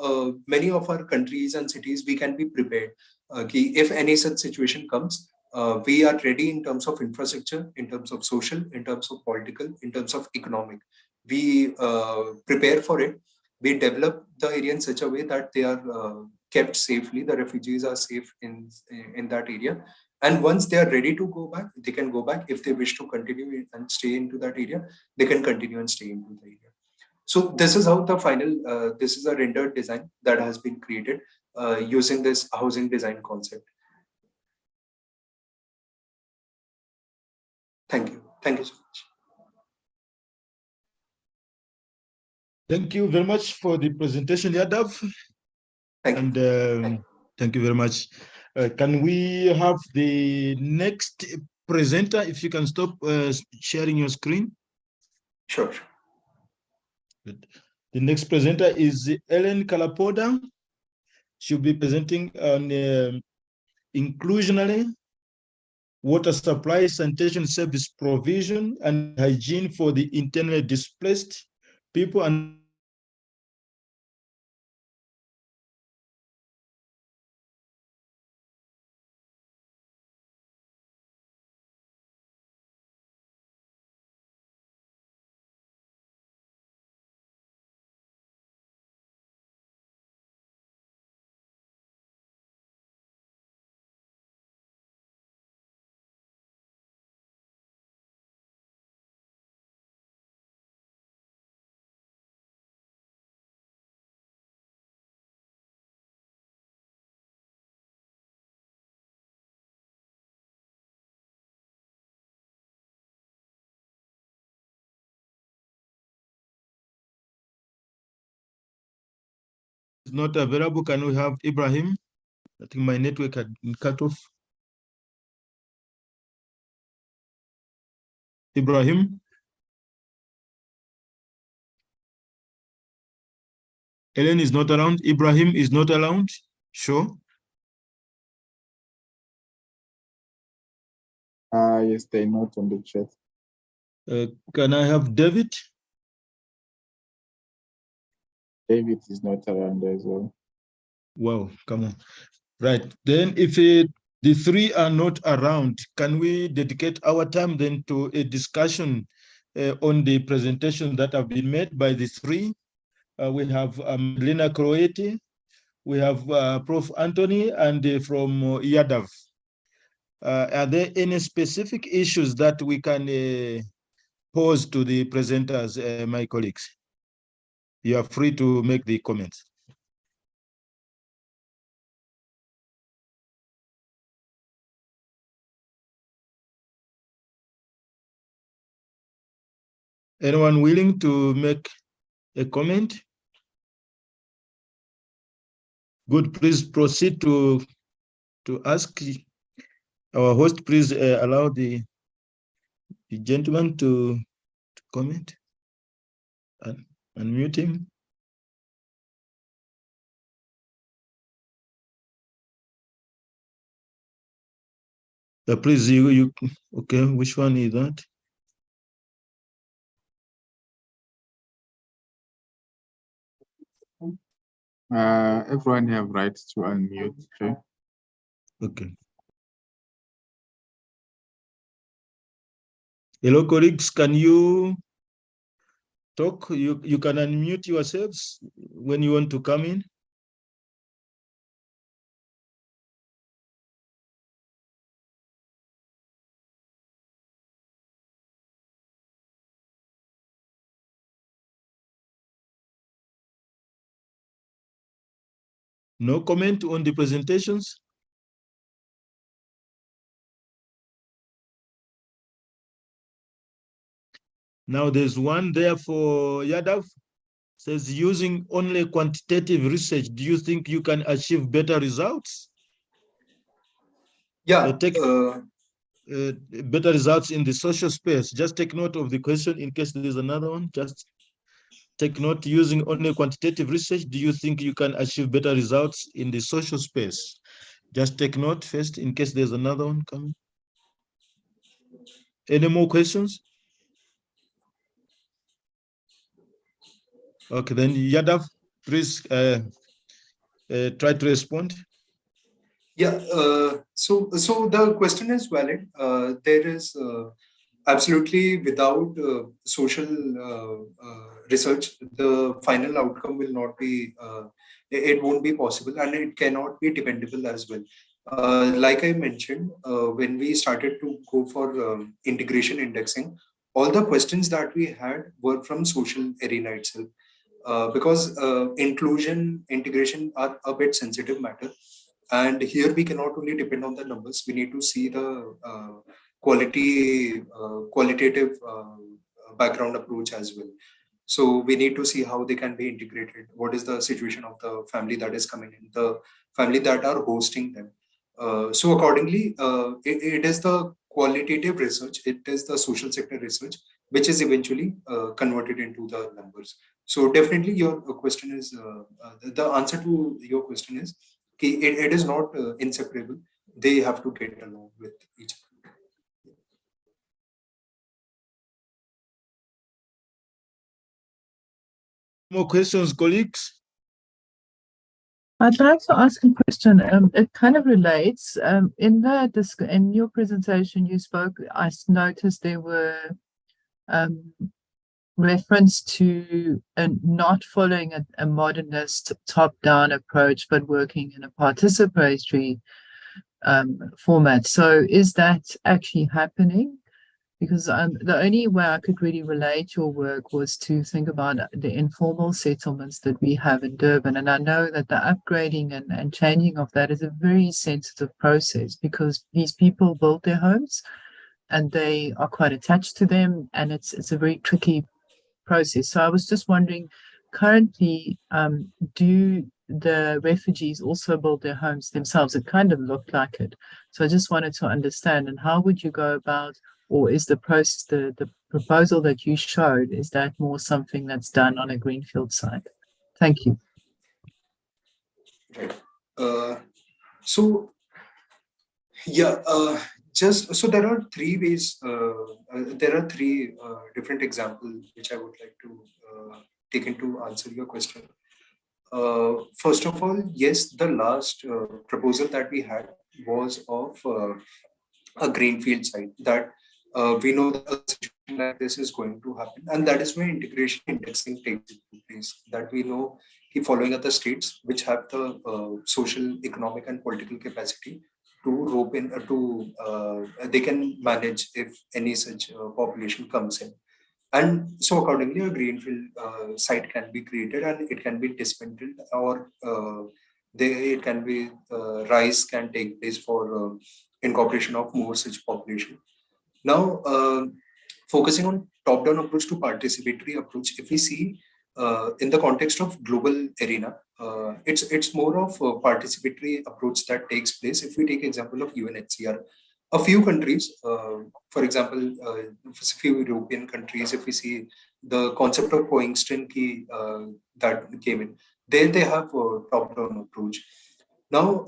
many of our countries and cities we can be prepared. If any such situation comes, we are ready in terms of infrastructure, in terms of social, in terms of political, in terms of economic. We prepare for it. We develop the area in such a way that they are kept safely. The refugees are safe in that area. And once they are ready to go back, they can go back. If they wish to continue and stay into that area, they can continue and stay into the area. So this is how the final, this is a rendered design that has been created using this housing design concept. Thank you. Thank you so much. Thank you very much for the presentation, Yadav. Thank you. And thank you very much. Can we have the next presenter, if you can stop sharing your screen? Sure. Good. The next presenter is Ellen Kalapoda. She'll be presenting on inclusionary water supply, sanitation service provision, and hygiene for the internally displaced people. And is not available. Can we have Ibrahim? I think my network had been cut off. Ibrahim? Ellen is not around. Ibrahim is not around. Sure. Yes, they're not on the chat. Can I have David? David is not around as well. Wow, come on. Right, then if the three are not around, can we dedicate our time then to a discussion on the presentation that have been made by the three? We have Lena Croeti, we have Prof. Anthony, and from Yadav. Are there any specific issues that we can pose to the presenters, my colleagues? You are free to make the comments. Anyone willing to make a comment? Good, please proceed to ask our host. Please allow the gentleman to comment and unmute him. Please, you okay? Which one is that? Everyone have rights to unmute. Okay. Okay. Hello, colleagues. Can you talk? You can unmute yourselves when you want to come in. No comment on the presentations? Now there's one there for Yadav. Says using only quantitative research, do you think you can achieve better results? Yeah. Better results in the social space. Just take note of the question in case there's another one. Just take note, using only quantitative research, do you think you can achieve better results in the social space? Just take note first in case there's another one coming. Any more questions? Okay, then Yadav, please try to respond. Yeah, so the question is valid. There is absolutely without social research, the final outcome will not be, it won't be possible, and it cannot be dependable as well. Like I mentioned, when we started to go for integration indexing, all the questions that we had were from social arena itself. Because inclusion, integration are a bit sensitive matter. And here we cannot only depend on the numbers, we need to see the qualitative background approach as well. So we need to see how they can be integrated. What is the situation of the family that is coming in, the family that are hosting them. So accordingly, it is the qualitative research, it is the social sector research, which is eventually converted into the numbers. So definitely your question is, the answer to your question is, it is not inseparable. They have to get along with each other. More questions, colleagues? I'd like to ask a question. It kind of relates. In your presentation, you spoke. I noticed there were reference to not following a modernist top-down approach, but working in a participatory format. So, is that actually happening? Because the only way I could really relate your work was to think about the informal settlements that we have in Durban. And I know that the upgrading and changing of that is a very sensitive process, because these people build their homes and they are quite attached to them, and it's a very tricky process. So I was just wondering, currently, do the refugees also build their homes themselves? It kind of looked like it. So I just wanted to understand, and how would you go about, or is the process, the proposal that you showed, is that more something that's done on a greenfield site? Thank you. Right. So, yeah, Just so there are three ways, there are three different examples which I would like to take into answer your question. First of all, yes, the last proposal that we had was of a greenfield site that we know that a situation like this is going to happen, and that is where integration indexing takes place. That we know, following other states which have the social, economic, and political capacity to rope in, they can manage if any such population comes in. And so accordingly, a greenfield site can be created and it can be dismantled, or it can be, rise can take place for incorporation of more such population. Now, focusing on top-down approach to participatory approach, if we see in the context of global arena, it's more of a participatory approach that takes place. If we take example of UNHCR, a few countries, for example, a few European countries, if we see the concept of coexistence that came in, there they have a top-down approach. Now,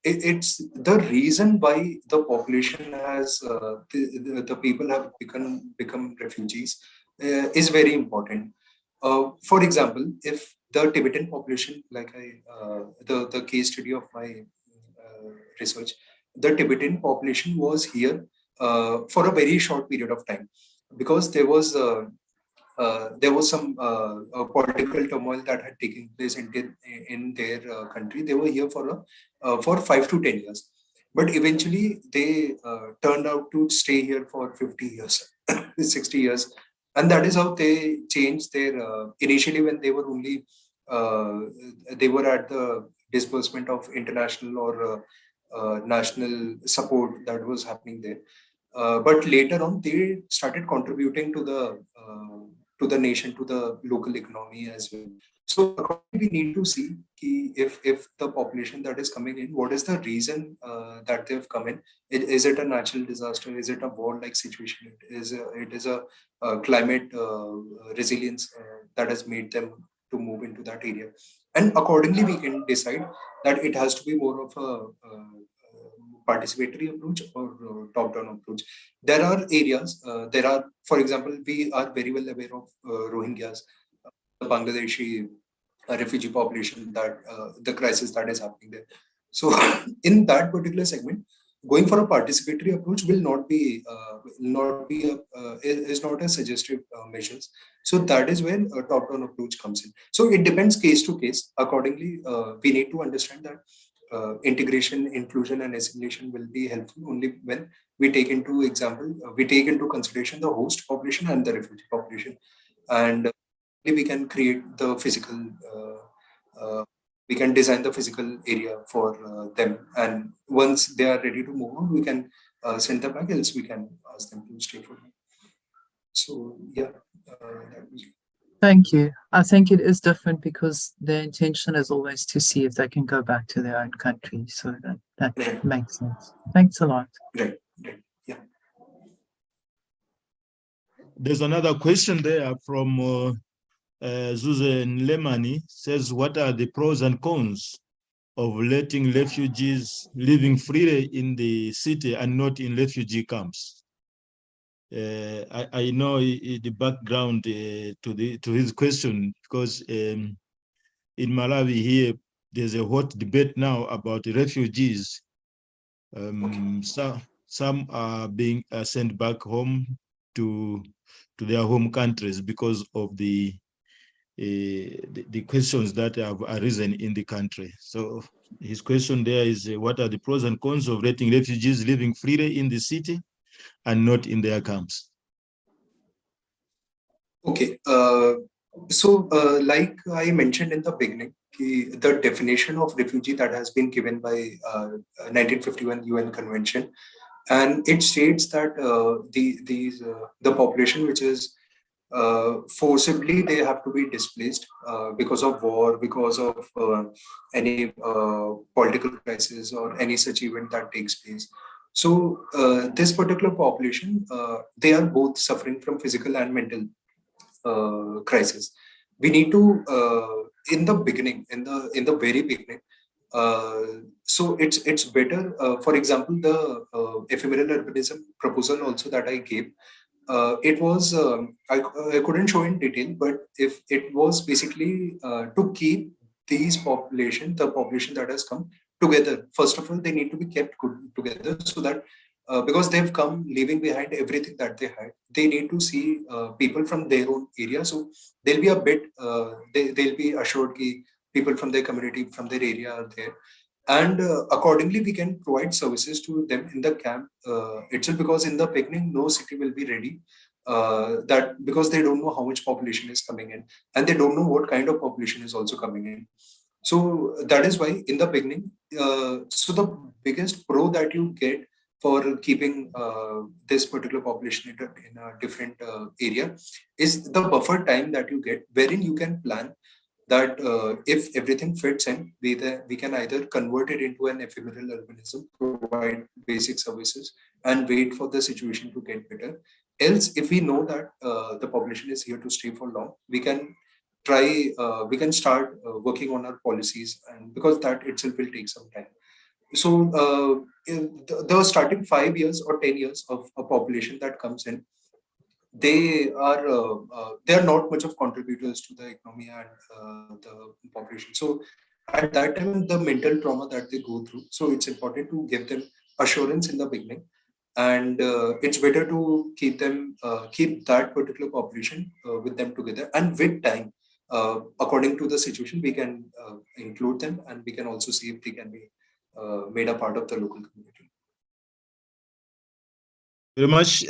it's the reason why the population has, the people have become refugees is very important. For example, if the Tibetan population, like the case study of my research, the Tibetan population was here for a very short period of time, because there was some political turmoil that had taken place in their country. They were here for 5 to 10 years, but eventually they turned out to stay here for 50 years, 60 years, and that is how they changed their. Initially, when they were only they were at the disbursement of international or national support that was happening there. But later on, they started contributing to the nation, to the local economy as well. So we need to see if the population that is coming in, what is the reason that they've come in? Is it a natural disaster? Is it a war-like situation? It is a climate resilience that has made them to move into that area. And accordingly, we can decide that it has to be more of a participatory approach or top-down approach. There are areas, for example, we are very well aware of Rohingyas, the Bangladeshi refugee population, that the crisis that is happening there. So in that particular segment, going for a participatory approach will not be is not a suggestive measures. So that is when a top-down approach comes in. So it depends case to case. Accordingly, we need to understand that integration, inclusion, and assimilation will be helpful only when we take into consideration the host population and the refugee population, and we can create the physical. We can design the physical area for them, and once they are ready to move on, we can send them back. Else, we can ask them to stay for them. So yeah, that was it. Thank you. I think it is different because their intention is always to see if they can go back to their own country. So that Right. makes sense. Thanks a lot. Right. Yeah. There's another question there from Susan Lemani, says, what are the pros and cons of letting refugees living freely in the city and not in refugee camps? I know the background to his question, because in Malawi here, there's a hot debate now about the refugees. Some are being sent back home to their home countries because of the questions that have arisen in the country. So his question there is, what are the pros and cons of letting refugees living freely in the city and not in their camps? Okay. Like I mentioned in the beginning, the definition of refugee that has been given by 1951 UN Convention, and it states that the population which is forcibly, they have to be displaced because of war, because of any political crisis or any such event that takes place. So this particular population, they are both suffering from physical and mental crisis. We need to, in the beginning, in the very beginning, So it's better. For example, the ephemeral urbanism proposal also that I gave, it was I couldn't show in detail, but if it was basically to keep the population that has come together. First of all, they need to be kept together, so that because they've come leaving behind everything that they had, they need to see people from their own area. So they'll be a bit they'll be assured that people from their community, from their area are there, and accordingly we can provide services to them in the camp itself, because in the beginning no city will be ready, that because they don't know how much population is coming in, and they don't know what kind of population is also coming in. So that is why in the beginning, so the biggest pro that you get for keeping this particular population in a different area is the buffer time that you get, wherein you can plan that if everything fits in, we can either convert it into an ephemeral urbanism, provide basic services, and wait for the situation to get better. Else, if we know that the population is here to stay for long, we can we can start working on our policies, and because that itself will take some time. So in the starting 5 years or 10 years of a population that comes in, they are not much of contributors to the economy and the population. So at that time, the mental trauma that they go through, so it's important to give them assurance in the beginning, and it's better to keep that particular population with them together, and with time, according to the situation, we can include them, and we can also see if they can be made a part of the local community. Very much.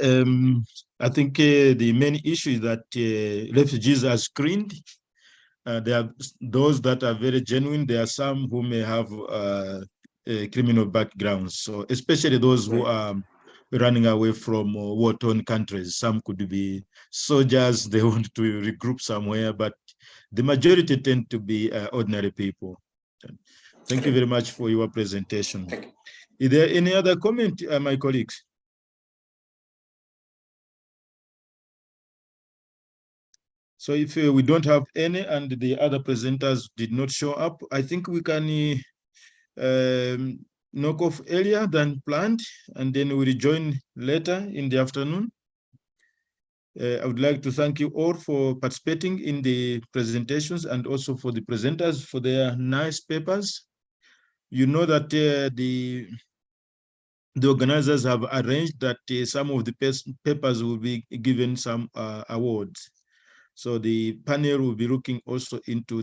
I think the main issue is that refugees are screened. There are those that are very genuine. There are some who may have criminal backgrounds. So especially those who are running away from war-torn countries. Some could be soldiers. They want to regroup somewhere, but the majority tend to be ordinary people. Thank you very much for your presentation. Thank you. Is there any other comment, my colleagues? So if we don't have any and the other presenters did not show up, I think we can knock off earlier than planned, and then we rejoin later in the afternoon. I would like to thank you all for participating in the presentations, and also for the presenters for their nice papers. You know that the organizers have arranged that some of the papers will be given some awards. So the panel will be looking also into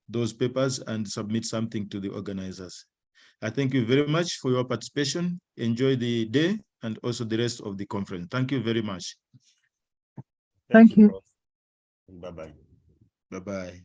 those papers and submit something to the organizers. I thank you very much for your participation. Enjoy the day and also the rest of the conference. Thank you very much. Thank you. Bye-bye. Bye-bye.